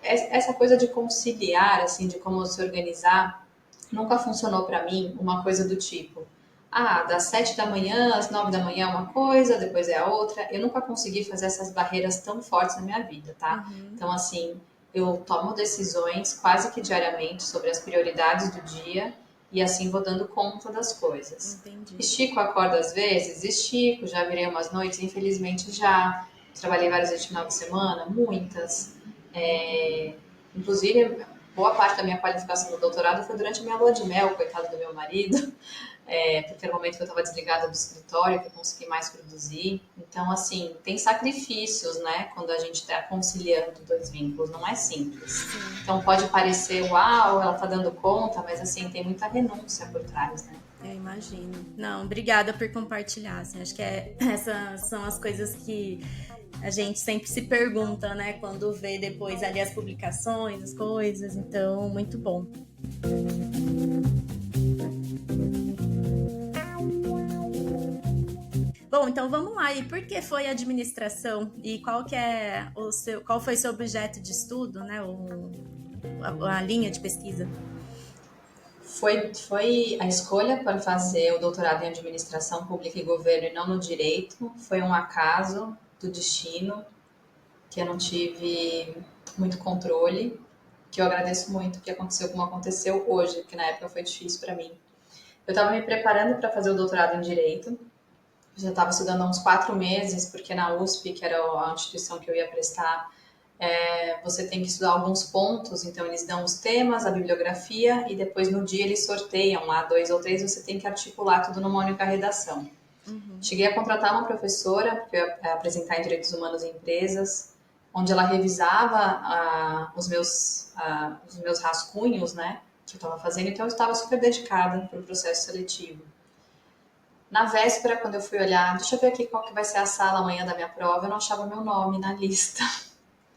essa coisa de conciliar, assim, de como se organizar, nunca funcionou para mim uma coisa do tipo, das 7 da manhã às 9 da manhã é uma coisa, depois é a outra. Eu nunca consegui fazer essas barreiras tão fortes na minha vida, tá? Uhum. Então, assim, eu tomo decisões quase que diariamente sobre as prioridades do dia e assim vou dando conta das coisas. Entendi. Estico a corda às vezes? Estico, já virei umas noites, infelizmente já. Trabalhei várias vezes no final de semana, muitas. Inclusive, boa parte da minha qualificação do doutorado foi durante a minha lua de mel, coitado do meu marido, porque era o momento que eu estava desligada do escritório, que eu consegui mais produzir. Então, assim, tem sacrifícios, né, quando a gente está conciliando dois vínculos, não é simples. Sim. Então, pode parecer, uau, ela está dando conta, mas, assim, tem muita renúncia por trás, né? Eu imagino. Não, obrigada por compartilhar. Assim, acho que essas são as coisas que a gente sempre se pergunta, né? Quando vê depois ali as publicações, as coisas. Então, muito bom. Bom, então vamos lá. E por que foi administração? E qual que é qual foi seu objeto de estudo, né? A linha de pesquisa? Foi a escolha para fazer o doutorado em administração pública e governo e não no direito. Foi um acaso do destino que eu não tive muito controle, que eu agradeço muito que aconteceu como aconteceu hoje, porque na época foi difícil para mim. Eu estava me preparando para fazer o doutorado em direito. Já estava estudando há uns 4 meses, porque na USP, que era a instituição que eu ia prestar, você tem que estudar alguns pontos, então eles dão os temas, a bibliografia, e depois no dia eles sorteiam lá 2 ou 3, você tem que articular tudo numa única redação. Uhum. Cheguei a contratar uma professora, porque eu ia apresentar em Direitos Humanos em Empresas, onde ela revisava os meus rascunhos, né, que eu estava fazendo, então eu estava super dedicada para o processo seletivo. Na véspera, quando eu fui olhar, deixa eu ver aqui qual que vai ser a sala amanhã da minha prova, eu não achava meu nome na lista.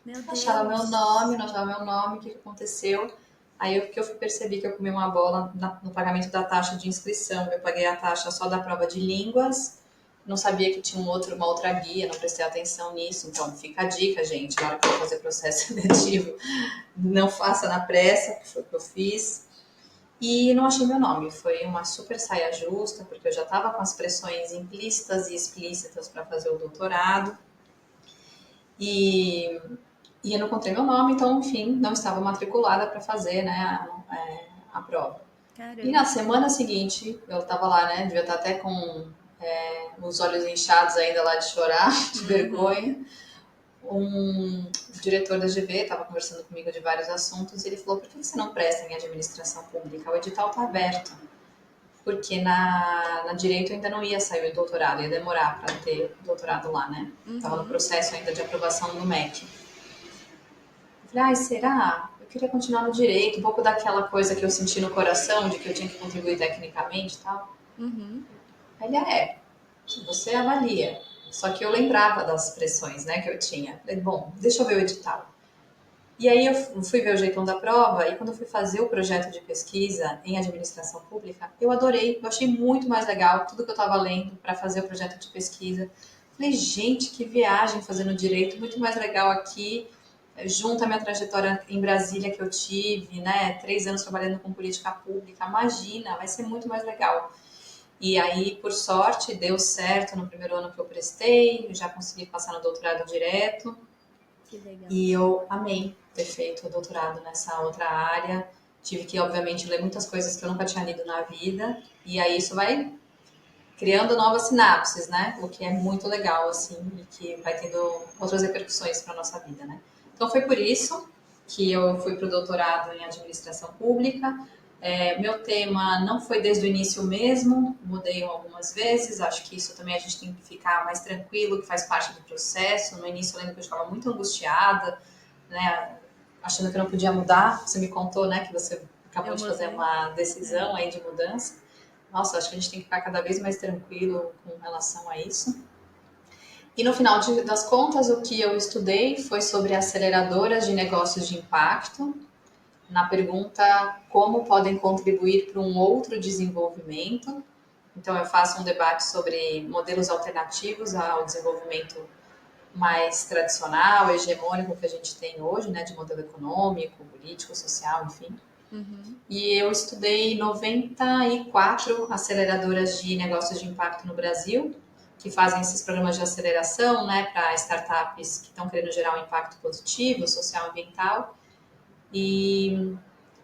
Meu Não achava meu nome, Deus. não achava meu nome, o que aconteceu? Aí eu percebi que eu comi uma bola no pagamento da taxa de inscrição. Eu paguei a taxa só da prova de línguas, não sabia que tinha uma outra guia, não prestei atenção nisso. Então, fica a dica, gente, na hora que eu fazer processo seletivo, não faça na pressa, que foi o que eu fiz. E não achei meu nome. Foi uma super saia justa, porque eu já estava com as pressões implícitas e explícitas para fazer o doutorado. E eu não encontrei meu nome, então, enfim, não estava matriculada para fazer, né, a prova. E na Caramba. semana seguinte, eu estava lá, né, devia estar até com os olhos inchados ainda lá de chorar, de Uhum. vergonha. Um diretor da GV estava conversando comigo de vários assuntos e ele falou: por que você não presta em administração pública? O edital está aberto. Porque na direito eu ainda não ia sair o doutorado, ia demorar para ter doutorado lá, né? Estava no Uhum. processo ainda de aprovação no MEC. Eu falei, ai, será? Eu queria continuar no direito, um pouco daquela coisa que eu senti no coração, de que eu tinha que contribuir tecnicamente e tal. Uhum. Aí ele, você avalia. Só que eu lembrava das pressões, né, que eu tinha. Falei, bom, deixa eu ver o edital. E aí eu fui ver o jeitão da prova e quando eu fui fazer o projeto de pesquisa em administração pública, eu adorei, eu achei muito mais legal tudo que eu estava lendo para fazer o projeto de pesquisa. Falei, gente, que viagem fazendo direito, muito mais legal aqui. junto à minha trajetória em Brasília que eu tive, né, 3 anos trabalhando com política pública, imagina, vai ser muito mais legal. E aí, por sorte, deu certo no primeiro ano que eu prestei, eu já consegui passar no doutorado direto, Que legal. e eu amei ter feito o doutorado nessa outra área. Tive que, obviamente, ler muitas coisas que eu nunca tinha lido na vida, e aí isso vai criando novas sinapses, né? O que é muito legal, assim, e que vai tendo outras repercussões para nossa vida, né? Então foi por isso que eu fui para o doutorado em administração pública. Meu tema não foi desde o início mesmo, mudei algumas vezes. Acho que isso também a gente tem que ficar mais tranquilo, que faz parte do processo. No início eu lembro que eu estava muito angustiada, né? Achando que eu não podia mudar. Você me contou, né, que você acabou Eu de fazer mudei. uma decisão aí de mudança. Nossa, acho que a gente tem que ficar cada vez mais tranquilo com relação a isso. E no final das contas, o que eu estudei foi sobre aceleradoras de negócios de impacto, na pergunta como podem contribuir para um outro desenvolvimento. Então, eu faço um debate sobre modelos alternativos ao desenvolvimento mais tradicional, hegemônico que a gente tem hoje, né, de modelo econômico, político, social, enfim. Uhum. E eu estudei 94 aceleradoras de negócios de impacto no Brasil, que fazem esses programas de aceleração, né, para startups que estão querendo gerar um impacto positivo, social e ambiental. E,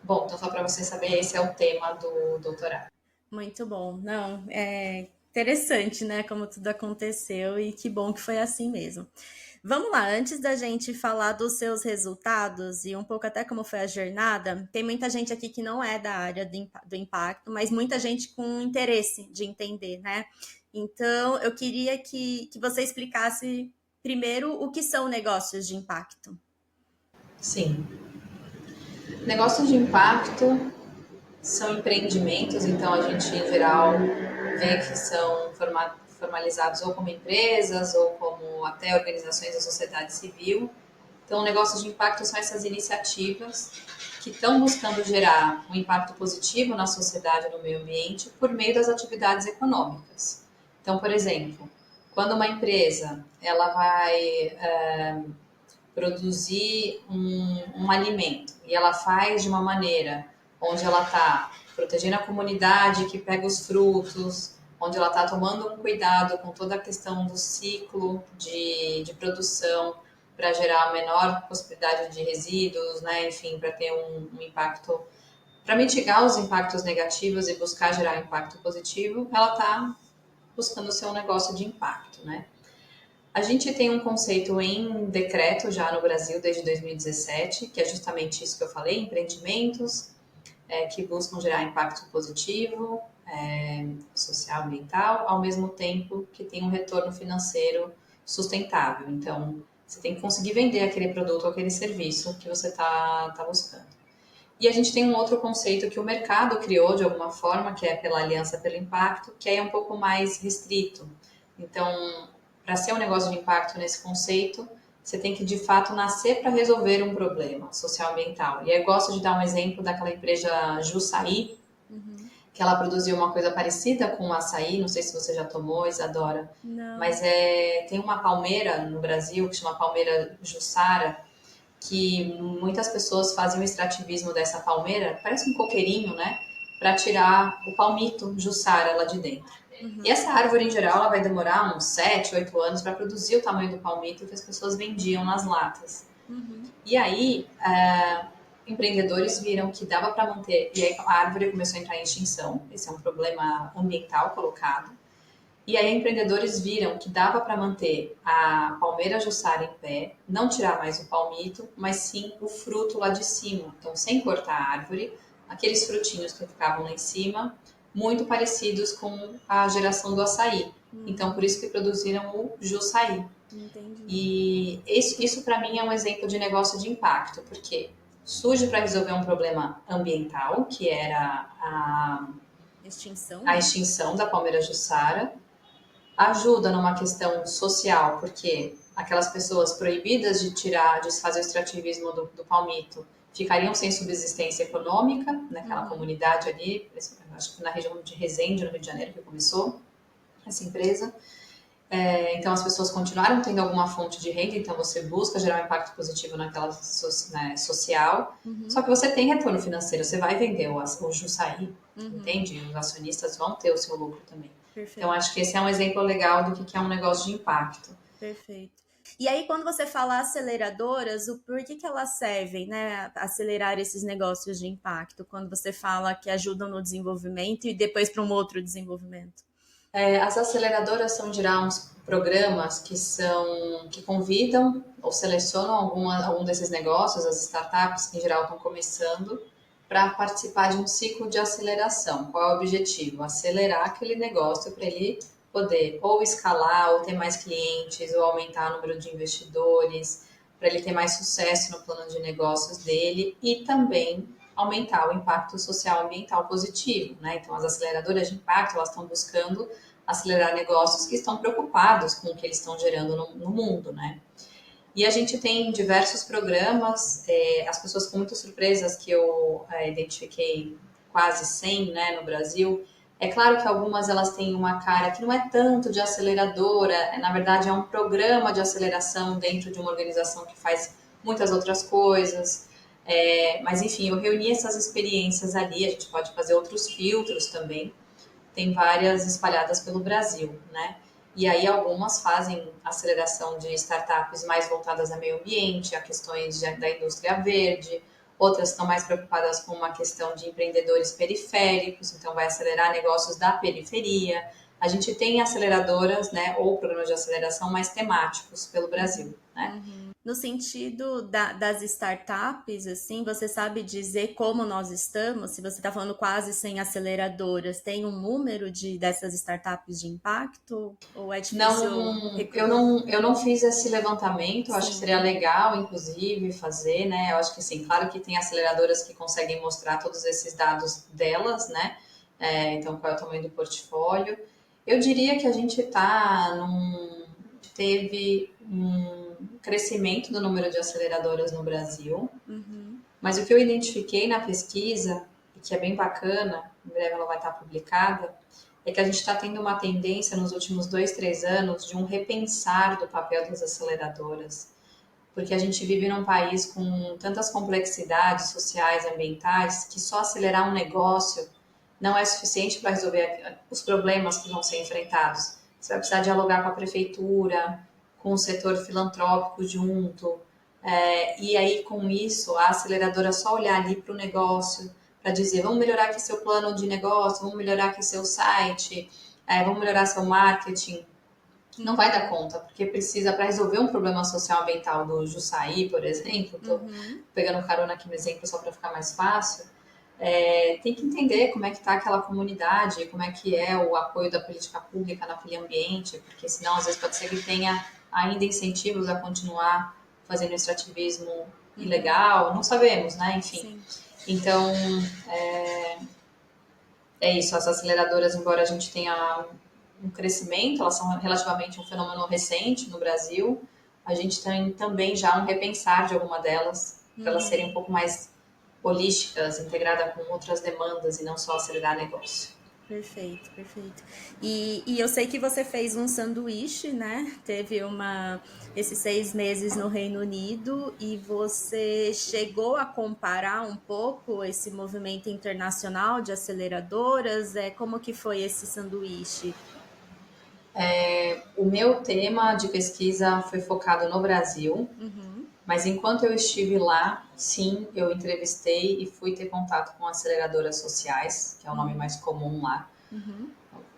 bom, então só para você saber, esse é o tema do doutorado. Muito bom. Não, é interessante, né, como tudo aconteceu e que bom que foi assim mesmo. Vamos lá, antes da gente falar dos seus resultados e um pouco até como foi a jornada, tem muita gente aqui que não é da área do impacto, mas muita gente com interesse de entender, né? Então, eu queria que você explicasse primeiro o que são negócios de impacto. Sim, negócios de impacto são empreendimentos, então a gente, em geral, vê que são formalizados ou como empresas ou como até organizações da sociedade civil. Então, negócios de impacto são essas iniciativas que estão buscando gerar um impacto positivo na sociedade e no meio ambiente por meio das atividades econômicas. Então, por exemplo, quando uma empresa ela vai produzir um alimento e ela faz de uma maneira onde ela está protegendo a comunidade que pega os frutos, onde ela está tomando um cuidado com toda a questão do ciclo de produção para gerar a menor possibilidade de resíduos, né? Enfim, para ter um impacto, para mitigar os impactos negativos e buscar gerar um impacto positivo, ela está buscando ser um negócio de impacto, né? A gente tem um conceito em decreto já no Brasil desde 2017, que é justamente isso que eu falei, empreendimentos que buscam gerar impacto positivo, social, ambiental, ao mesmo tempo que tem um retorno financeiro sustentável. Então, você tem que conseguir vender aquele produto ou aquele serviço que você está buscando. E a gente tem um outro conceito que o mercado criou de alguma forma, que é pela Aliança pelo Impacto, que é um pouco mais restrito. Então, para ser um negócio de impacto nesse conceito, você tem que de fato nascer para resolver um problema social ambiental. E eu gosto de dar um exemplo daquela empresa Jussaí, Uhum. que ela produziu uma coisa parecida com o açaí, não sei se você já tomou, Isadora, Não. mas tem uma palmeira no Brasil que chama palmeira Jussara, que muitas pessoas fazem o extrativismo dessa palmeira, parece um coqueirinho, né? Para tirar o palmito Jussara lá de dentro. E Uhum. essa árvore, em geral, ela vai demorar uns 7, 8 anos para produzir o tamanho do palmito que as pessoas vendiam nas latas. Uhum. E aí, empreendedores viram que dava para manter, e aí a árvore começou a entrar em extinção, esse é um problema ambiental colocado. E aí, empreendedores viram que dava para manter a palmeira jussara em pé, não tirar mais o palmito, mas sim o fruto lá de cima. Então, sem cortar a árvore, aqueles frutinhos que ficavam lá em cima, muito parecidos com a geração do açaí. Então, por isso que produziram o Jussaí. Entendi. E isso para mim é um exemplo de negócio de impacto, porque surge para resolver um problema ambiental, que era Extinção, a né? extinção da palmeira jussara, ajuda numa questão social, porque aquelas pessoas proibidas de tirar, de fazer o extrativismo do palmito, ficariam sem subsistência econômica naquela Uhum. comunidade ali, acho que na região de Resende, no Rio de Janeiro, que começou essa empresa. Então, as pessoas continuaram tendo alguma fonte de renda, então você busca gerar um impacto positivo naquela né, social, só que você tem retorno financeiro, você vai vender o Jussaí, entende? Os acionistas vão ter o seu lucro também. Então, Perfeito. acho que esse é um exemplo legal do que é um negócio de impacto. Perfeito. E aí, quando você fala aceleradoras, o por que elas servem, né? Acelerar esses negócios de impacto, quando você fala que ajudam no desenvolvimento e depois para um outro desenvolvimento. As aceleradoras são gerar uns programas que convidam ou selecionam algum desses negócios, as startups que em geral estão começando, para participar de um ciclo de aceleração. Qual é o objetivo? Acelerar aquele negócio para ele poder ou escalar, ou ter mais clientes, ou aumentar o número de investidores, para ele ter mais sucesso no plano de negócios dele e também aumentar o impacto social e ambiental positivo, né? Então, as aceleradoras de impacto, elas estão buscando acelerar negócios que estão preocupados com o que eles estão gerando no mundo, né? E a gente tem diversos programas, as pessoas ficam muito surpresas que eu identifiquei quase 100, né, no Brasil. É claro que algumas elas têm uma cara que não é tanto de aceleradora, na verdade é um programa de aceleração dentro de uma organização que faz muitas outras coisas. Mas enfim, eu reuni essas experiências ali, a gente pode fazer outros filtros também, tem várias espalhadas pelo Brasil, né? E aí algumas fazem aceleração de startups mais voltadas a meio ambiente, a questões da indústria verde, outras estão mais preocupadas com uma questão de empreendedores periféricos, então vai acelerar negócios da periferia. A gente tem aceleradoras, né, ou programas de aceleração mais temáticos pelo Brasil, né? No sentido das startups, assim, você sabe dizer como nós estamos? Se você está falando quase sem aceleradoras, tem um número dessas startups de impacto? Ou é difícil Não, recrutar? eu não fiz esse levantamento, eu acho que seria Sim. legal, inclusive, fazer, né? Eu acho que sim, claro que tem aceleradoras que conseguem mostrar todos esses dados delas, né? Então, qual é o tamanho do portfólio? Eu diria que a gente teve um crescimento do número de aceleradoras no Brasil, Uhum. mas o que eu identifiquei na pesquisa, e que é bem bacana, em breve ela vai estar publicada, é que a gente está tendo uma tendência nos últimos 2, 3 anos de um repensar do papel das aceleradoras, porque a gente vive num país com tantas complexidades sociais e ambientais que só acelerar um negócio não é suficiente para resolver os problemas que vão ser enfrentados. Você vai precisar dialogar com a prefeitura, com o setor filantrópico junto, e aí com isso a aceleradora só olhar ali para o negócio, para dizer vamos melhorar aqui seu plano de negócio, vamos melhorar aqui seu site, vamos melhorar seu marketing, não vai dar conta, porque precisa, para resolver um problema social ambiental do Jussaí, por exemplo, estou pegando carona aqui no exemplo só para ficar mais fácil, tem que entender como é que está aquela comunidade, como é que é o apoio da política pública naquele ambiente, porque senão às vezes pode ser que tenha ainda incentivos a continuar fazendo extrativismo ilegal, não sabemos, né? Enfim. Sim. Então, é isso, as aceleradoras, embora a gente tenha um crescimento, elas são relativamente um fenômeno recente no Brasil, a gente tem também já um repensar de alguma delas, para elas serem um pouco mais holísticas, integrada com outras demandas e não só acelerar negócio. Perfeito, perfeito. E eu sei que você fez um sanduíche, né? Teve esses 6 meses no Reino Unido e você chegou a comparar um pouco esse movimento internacional de aceleradoras. Como que foi esse sanduíche? O meu tema de pesquisa foi focado no Brasil, Uhum, mas enquanto eu estive lá, sim, eu entrevistei e fui ter contato com aceleradoras sociais, que é o nome mais comum lá, uhum,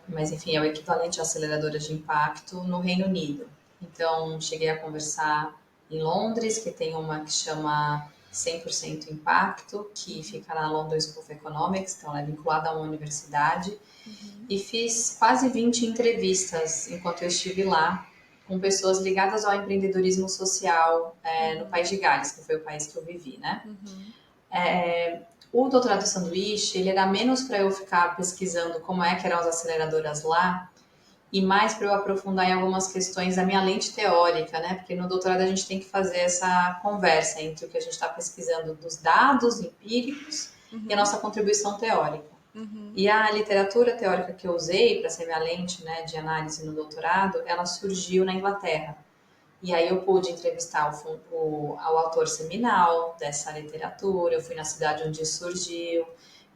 mas enfim, é o equivalente a aceleradoras de impacto no Reino Unido. Então, cheguei a conversar em Londres, que tem uma que chama 100% Impacto, que fica na London School of Economics, então ela é vinculada a uma universidade, uhum, e fiz quase 20 entrevistas enquanto eu estive lá, com pessoas ligadas ao empreendedorismo social no uhum, país de Gales, que foi o país que eu vivi, né? uhum, O doutorado sanduíche, ele era menos para eu ficar pesquisando como é que eram as aceleradoras lá e mais para eu aprofundar em algumas questões da minha lente teórica, né? Porque no doutorado a gente tem que fazer essa conversa entre o que a gente está pesquisando dos dados empíricos e a uhum. nossa contribuição teórica. Uhum. E a literatura teórica que eu usei para ser minha lente, né, de análise no doutorado, ela surgiu na Inglaterra. E aí eu pude entrevistar o autor seminal dessa literatura, eu fui na cidade onde surgiu.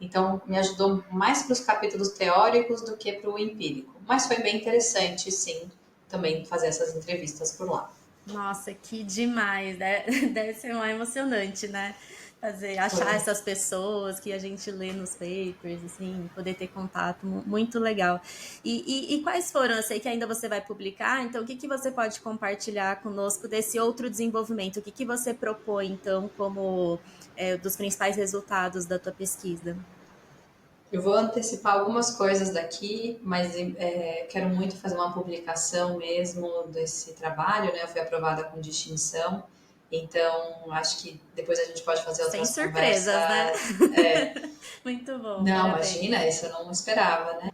Então, me ajudou mais para os capítulos teóricos do que para o empírico. Mas foi bem interessante, sim, também fazer essas entrevistas por lá. Nossa, que demais, né? Deve ser mais emocionante, né? Fazer, achar Foi. essas pessoas que a gente lê nos papers, assim, poder ter contato, muito legal. E quais foram? Eu sei que ainda você vai publicar, então o que que você pode compartilhar conosco desse outro desenvolvimento? O que que você propõe, então, como dos principais resultados da tua pesquisa? Eu vou antecipar algumas coisas daqui, mas quero muito fazer uma publicação mesmo desse trabalho, né? Eu fui aprovada com distinção, então acho que depois a gente pode fazer Sem outras surpresas, né? conversas. Muito bom, Não, parabéns. imagina, isso eu não esperava, né?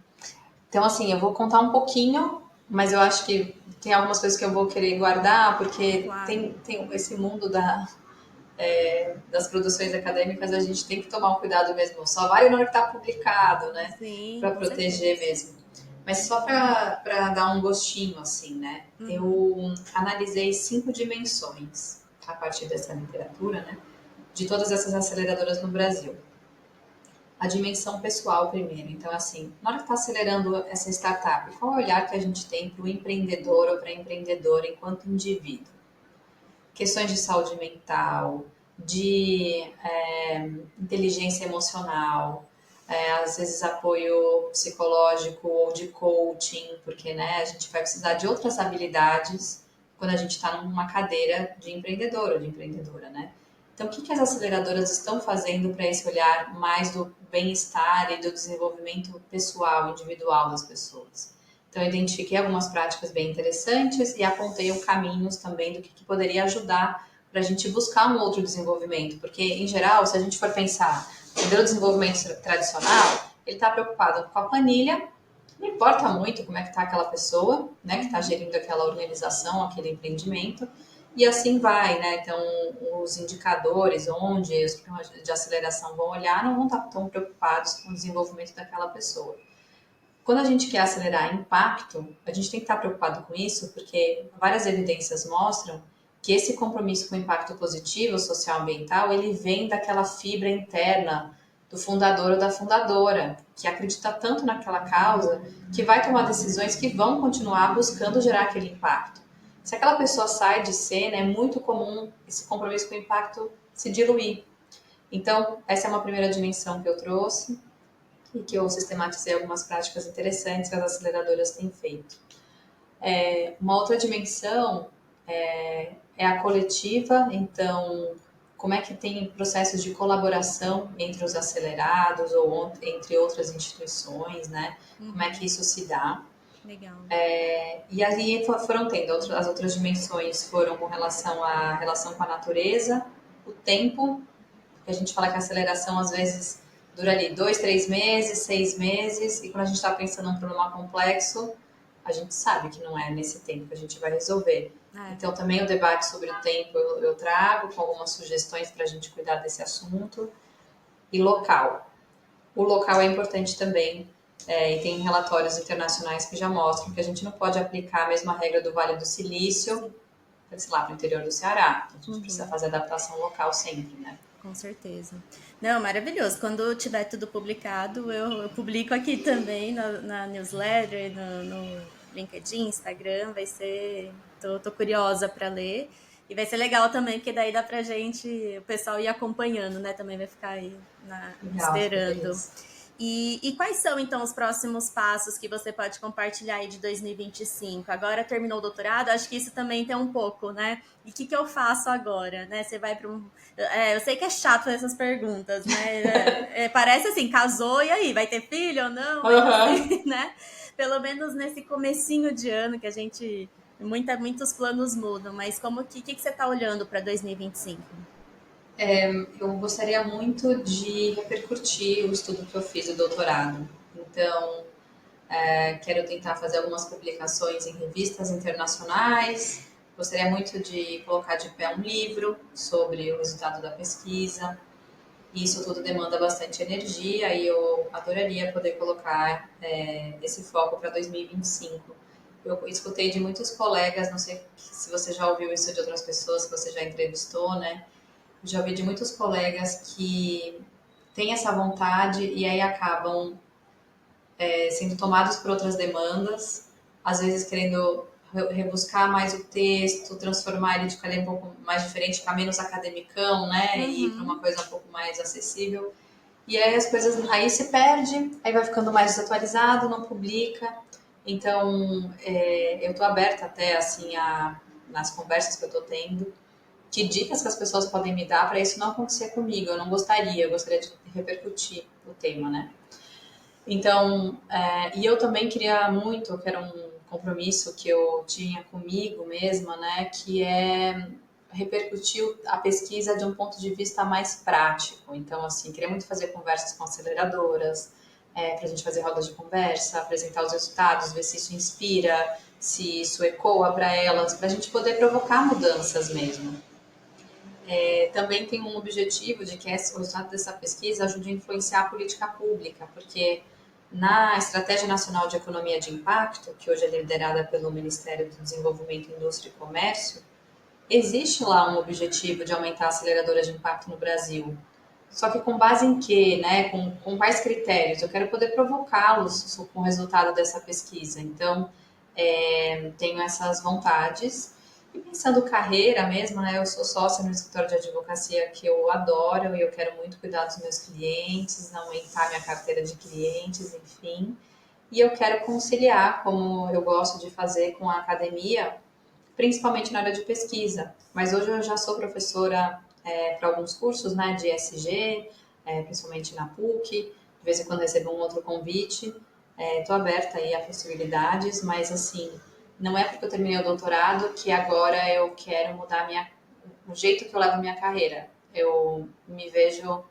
Então, assim, eu vou contar um pouquinho, mas eu acho que tem algumas coisas que eu vou querer guardar, porque Claro. tem esse mundo das produções acadêmicas, a gente tem que tomar um cuidado mesmo. Só vale na hora que está publicado, né? Sim, Para com proteger certeza. mesmo. Mas só para dar um gostinho, assim, né? Uhum. Eu analisei 5 dimensões a partir dessa literatura, né? De todas essas aceleradoras no Brasil. A dimensão pessoal primeiro. Então, assim, na hora que está acelerando essa startup, qual é o olhar que a gente tem para o empreendedor ou para a empreendedora enquanto indivíduo? Questões de saúde mental, de inteligência emocional, às vezes apoio psicológico ou de coaching, porque né, a gente vai precisar de outras habilidades quando a gente está numa cadeira de empreendedor ou de empreendedora, né? Então, o que, que as aceleradoras estão fazendo para esse olhar mais do bem-estar e do desenvolvimento pessoal, individual das pessoas? Então, eu identifiquei algumas práticas bem interessantes e apontei caminhos também do que poderia ajudar para a gente buscar um outro desenvolvimento. Porque, em geral, se a gente for pensar no modelo de desenvolvimento tradicional, ele está preocupado com a planilha, não importa muito como é que está aquela pessoa, né, que está Uhum. gerindo aquela organização, aquele empreendimento, e assim vai, né? Então, os indicadores onde os programas de aceleração vão olhar não vão estar tão preocupados com o desenvolvimento daquela pessoa. Quando a gente quer acelerar impacto, a gente tem que estar preocupado com isso, porque várias evidências mostram que esse compromisso com o impacto positivo social ambiental, ele vem daquela fibra interna do fundador ou da fundadora, que acredita tanto naquela causa, que vai tomar decisões que vão continuar buscando gerar aquele impacto. Se aquela pessoa sai de cena, é muito comum esse compromisso com o impacto se diluir. Então, essa é uma primeira dimensão que eu trouxe e que eu sistematizei algumas práticas interessantes que as aceleradoras têm feito. Uma outra dimensão é a coletiva, então, como é que tem processos de colaboração entre os acelerados ou entre outras instituições, né? Como é que Uhum. isso se dá? Legal. E aí foram tendo as outras dimensões foram com relação à relação com a natureza, o tempo, que a gente fala que a aceleração às vezes dura ali 2, 3 meses, 6 meses, e quando a gente está pensando num problema complexo, a gente sabe que não é nesse tempo que a gente vai resolver. É. Então, também o debate sobre o tempo eu trago com algumas sugestões para a gente cuidar desse assunto. E local. O local é importante também, e tem relatórios internacionais que já mostram que a gente não pode aplicar a mesma regra do Vale do Silício, Sim. sei lá, para o interior do Ceará. A gente precisa Uhum. fazer adaptação local sempre, né? Com certeza. Não, maravilhoso. Quando tiver tudo publicado, eu publico aqui também na newsletter, no LinkedIn, Instagram. Vai ser. Tô curiosa para ler. E vai ser legal também, porque daí dá pra gente, o pessoal ir acompanhando, né? Também vai ficar aí Legal, fico esperando. feliz. E quais são, então, os próximos passos que você pode compartilhar aí de 2025? Agora terminou o doutorado, acho que isso também tem um pouco, né? E o que eu faço agora, né? Você vai para um. Eu sei que é chato essas perguntas, né? Parece assim, casou e aí, vai ter filho ou não? Mas assim, Uhum. né? Pelo menos nesse comecinho de ano que a gente. Muitos planos mudam, mas que você está olhando para 2025? Eu gostaria muito de repercutir o estudo que eu fiz, o doutorado. Então, quero tentar fazer algumas publicações em revistas internacionais. Gostaria muito de colocar de pé um livro sobre o resultado da pesquisa. E isso tudo demanda bastante energia e eu adoraria poder colocar esse foco para 2025. Eu escutei de muitos colegas, não sei se você já ouviu isso de outras pessoas que você já entrevistou, né? Já ouvi de muitos colegas que têm essa vontade e aí acabam sendo tomados por outras demandas, às vezes querendo rebuscar mais o texto, transformar ele de ficar um pouco mais diferente, ficar menos academicão, né? E ir para uma Uhum. coisa um pouco mais acessível. E aí as coisas aí se perde, aí vai ficando mais desatualizado, não publica. Então, eu tô aberta até assim nas conversas que eu tô tendo, que dicas que as pessoas podem me dar para isso não acontecer comigo. Eu gostaria de repercutir o tema, né? Então, e eu também queria muito, que era um compromisso que eu tinha comigo mesma, né, que é repercutir a pesquisa de um ponto de vista mais prático. Então, assim, queria muito fazer conversas com aceleradoras, para a gente fazer rodas de conversa, apresentar os resultados, ver se isso inspira, se isso ecoa para elas, para a gente poder provocar mudanças mesmo. Também tem um objetivo de que o resultado dessa pesquisa ajude a influenciar a política pública, porque na Estratégia Nacional de Economia de Impacto, que hoje é liderada pelo Ministério do Desenvolvimento, Indústria e Comércio, existe lá um objetivo de aumentar a aceleradora de impacto no Brasil. Só que com base em quê, né? Com quais critérios? Eu quero poder provocá-los com o resultado dessa pesquisa. Então, tenho essas vontades. E pensando carreira mesmo, né? Eu sou sócia no escritório de advocacia que eu adoro e eu quero muito cuidar dos meus clientes, aumentar minha carteira de clientes, enfim. E eu quero conciliar, como eu gosto de fazer com a academia, principalmente na área de pesquisa. Mas hoje eu já sou professora para alguns cursos, né, de ESG, principalmente na PUC. De vez em quando recebo um outro convite. Estou aberta aí a possibilidades, mas assim, não é porque eu terminei o doutorado que agora eu quero mudar o jeito que eu levo a minha carreira. Eu me vejo,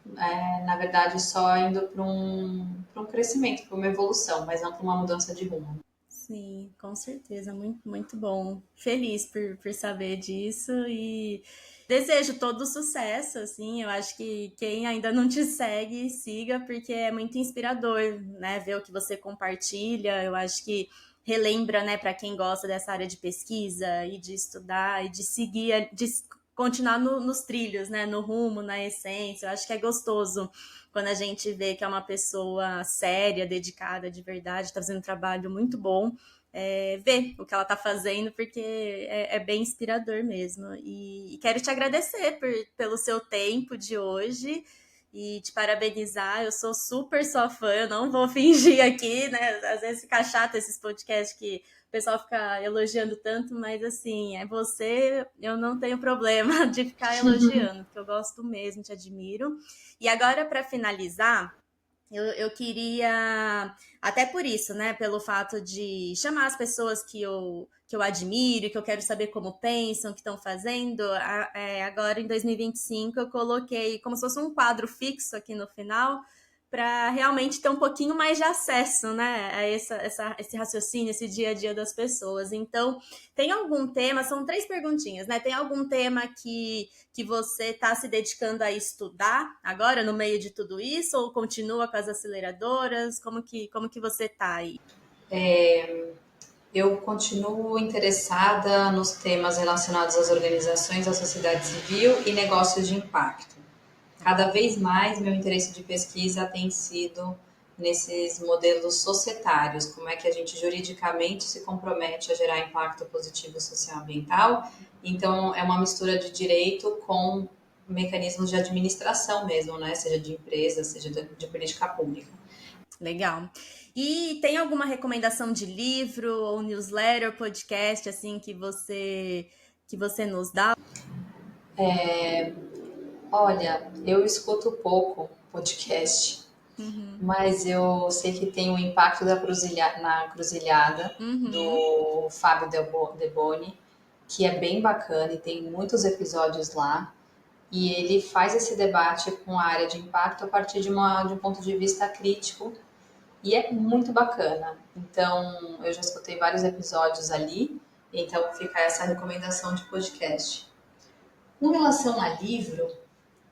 na verdade, só indo para um crescimento, para uma evolução, mas não para uma mudança de rumo. Sim, com certeza, muito, muito bom. Feliz por saber disso e desejo todo sucesso, assim, eu acho que quem ainda não te segue, siga, porque é muito inspirador, né, ver o que você compartilha, eu acho que relembra, né, para quem gosta dessa área de pesquisa e de estudar e de seguir, de continuar nos trilhos, né, no rumo, na essência, eu acho que é gostoso quando a gente vê que é uma pessoa séria, dedicada de verdade, está fazendo um trabalho muito bom, ver o que ela está fazendo, porque é bem inspirador mesmo. E quero te agradecer pelo seu tempo de hoje e te parabenizar. Eu sou super sua fã, eu não vou fingir aqui, né? Às vezes fica chato esses podcasts que o pessoal fica elogiando tanto, mas assim, é você, eu não tenho problema de ficar elogiando, porque eu gosto mesmo, te admiro. E agora, para finalizar, eu queria, até por isso, né? Pelo fato de chamar as pessoas que eu admiro, que eu quero saber como pensam, o que estão fazendo. Agora, em 2025, eu coloquei como se fosse um quadro fixo aqui no final, para realmente ter um pouquinho mais de acesso, né? A esse raciocínio, esse dia a dia das pessoas. Então, tem algum tema, são três perguntinhas, né? Tem algum tema que você está se dedicando a estudar agora, no meio de tudo isso, ou continua com as aceleradoras? Como que você está aí? Eu continuo interessada nos temas relacionados às organizações da sociedade civil e negócios de impacto. Cada vez mais meu interesse de pesquisa tem sido nesses modelos societários, como é que a gente juridicamente se compromete a gerar impacto positivo socioambiental. Então, é uma mistura de direito com mecanismos de administração mesmo, né? Seja de empresa, seja de política pública. Legal. E tem alguma recomendação de livro ou newsletter, podcast, assim, que você nos dá? Olha, eu escuto pouco podcast, Uhum, mas eu sei que tem o impacto na Cruzilhada, uhum. do Fábio Deboni, que é bem bacana e tem muitos episódios lá. E ele faz esse debate com a área de impacto a partir de um ponto de vista crítico e é muito bacana. Então, eu já escutei vários episódios ali, então fica essa recomendação de podcast. Com relação a livro,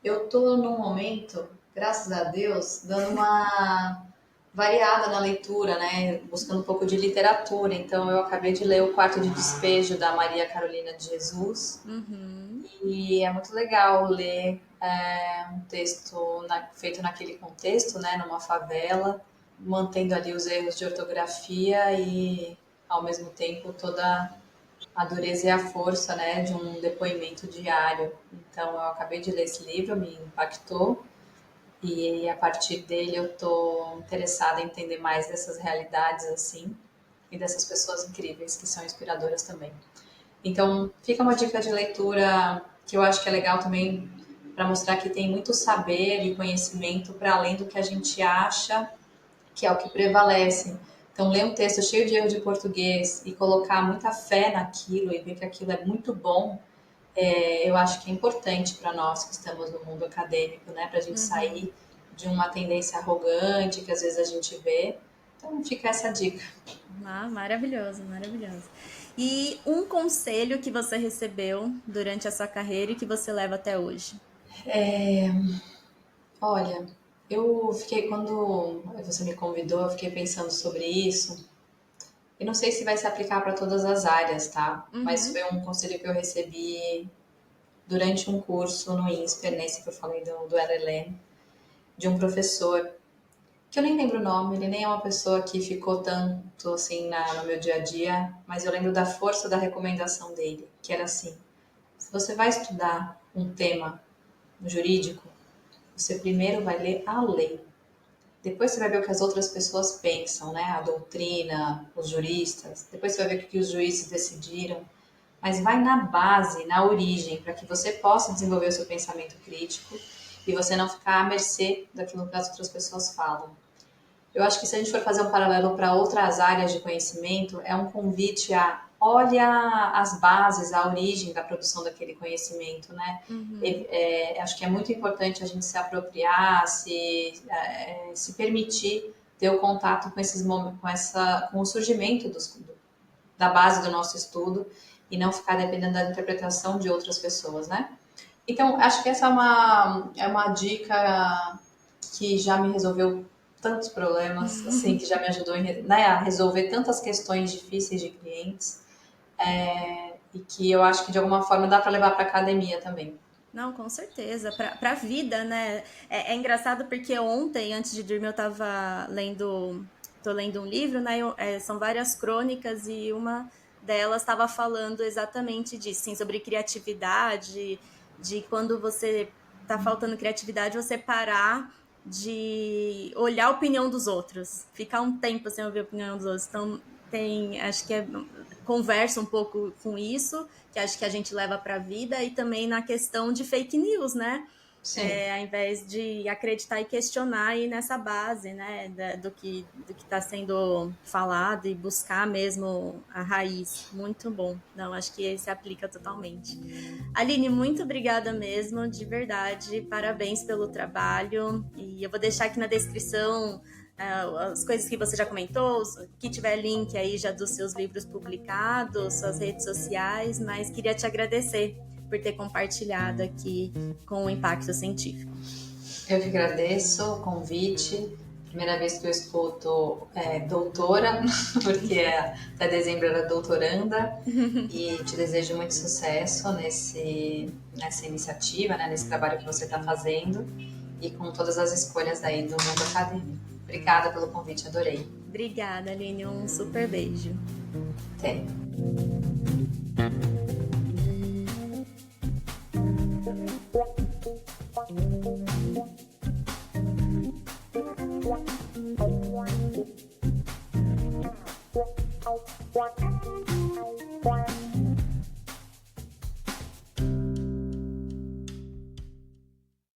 Eu tô num momento, graças a Deus, dando uma variada na leitura, né? Buscando um pouco de literatura. Então, eu acabei de ler O Quarto de Despejo, da Maria Carolina de Jesus. Uhum. E é muito legal ler um texto feito naquele contexto, né? Numa favela, mantendo ali os erros de ortografia e, ao mesmo tempo, toda a dureza e a força, né, de um depoimento diário. Então, eu acabei de ler esse livro, me impactou, e a partir dele eu estou interessada em entender mais dessas realidades assim e dessas pessoas incríveis que são inspiradoras também. Então, fica uma dica de leitura que eu acho que é legal também para mostrar que tem muito saber e conhecimento para além do que a gente acha que é o que prevalece. Então, ler um texto cheio de erro de português e colocar muita fé naquilo e ver que aquilo é muito bom, eu acho que é importante para nós que estamos no mundo acadêmico, né? Para a gente Uhum. sair de uma tendência arrogante que às vezes a gente vê. Então, fica essa dica. Ah, maravilhoso, maravilhoso. E um conselho que você recebeu durante a sua carreira e que você leva até hoje? Olha, eu fiquei, quando você me convidou, eu fiquei pensando sobre isso. Eu não sei se vai se aplicar para todas as áreas, tá? Mas Uhum. foi um conselho que eu recebi durante um curso no INSPER, nesse que eu falei do LLM, de um professor, que eu nem lembro o nome, ele nem é uma pessoa que ficou tanto assim no meu dia a dia, mas eu lembro da força da recomendação dele, que era assim: se você vai estudar um tema jurídico, você primeiro vai ler a lei. Depois você vai ver o que as outras pessoas pensam, né? A doutrina, os juristas. Depois você vai ver o que os juízes decidiram. Mas vai na base, na origem, para que você possa desenvolver o seu pensamento crítico e você não ficar à mercê daquilo que as outras pessoas falam. Eu acho que se a gente for fazer um paralelo para outras áreas de conhecimento, é um convite a olha as bases, a origem da produção daquele conhecimento, né? Uhum. Acho que é muito importante a gente se apropriar, se permitir ter o contato com esses com o surgimento da base do nosso estudo e não ficar dependendo da interpretação de outras pessoas, né? Então, acho que essa é uma dica que já me resolveu tantos problemas, assim, que já me ajudou né, a resolver tantas questões difíceis de clientes, e que eu acho que de alguma forma dá para levar para academia também. Não, com certeza. Para a vida, né? É engraçado porque ontem, antes de dormir, eu tava lendo. Tô lendo um livro, né? São várias crônicas e uma delas estava falando exatamente disso, assim, sobre criatividade, de quando você tá faltando criatividade, você parar de olhar a opinião dos outros, ficar um tempo sem ouvir a opinião dos outros. Então, acho que conversa um pouco com isso, que acho que a gente leva para a vida, e também na questão de fake news, né? Sim. Ao invés de acreditar e questionar aí nessa base, né, do que está sendo falado e buscar mesmo a raiz. Muito bom. Não, acho que se aplica totalmente. Aline, muito obrigada mesmo, de verdade. Parabéns pelo trabalho. E eu vou deixar aqui na descrição as coisas que você já comentou, que tiver link aí já dos seus livros publicados, suas redes sociais, mas queria te agradecer por ter compartilhado aqui com o Impacto Científico. Eu que agradeço o convite. Primeira vez que eu escuto doutora, porque até dezembro era doutoranda, e te desejo muito sucesso nessa iniciativa, né, nesse trabalho que você está fazendo e com todas as escolhas aí do mundo acadêmico. Obrigada pelo convite, adorei. Obrigada, Aline. Um super beijo. Até.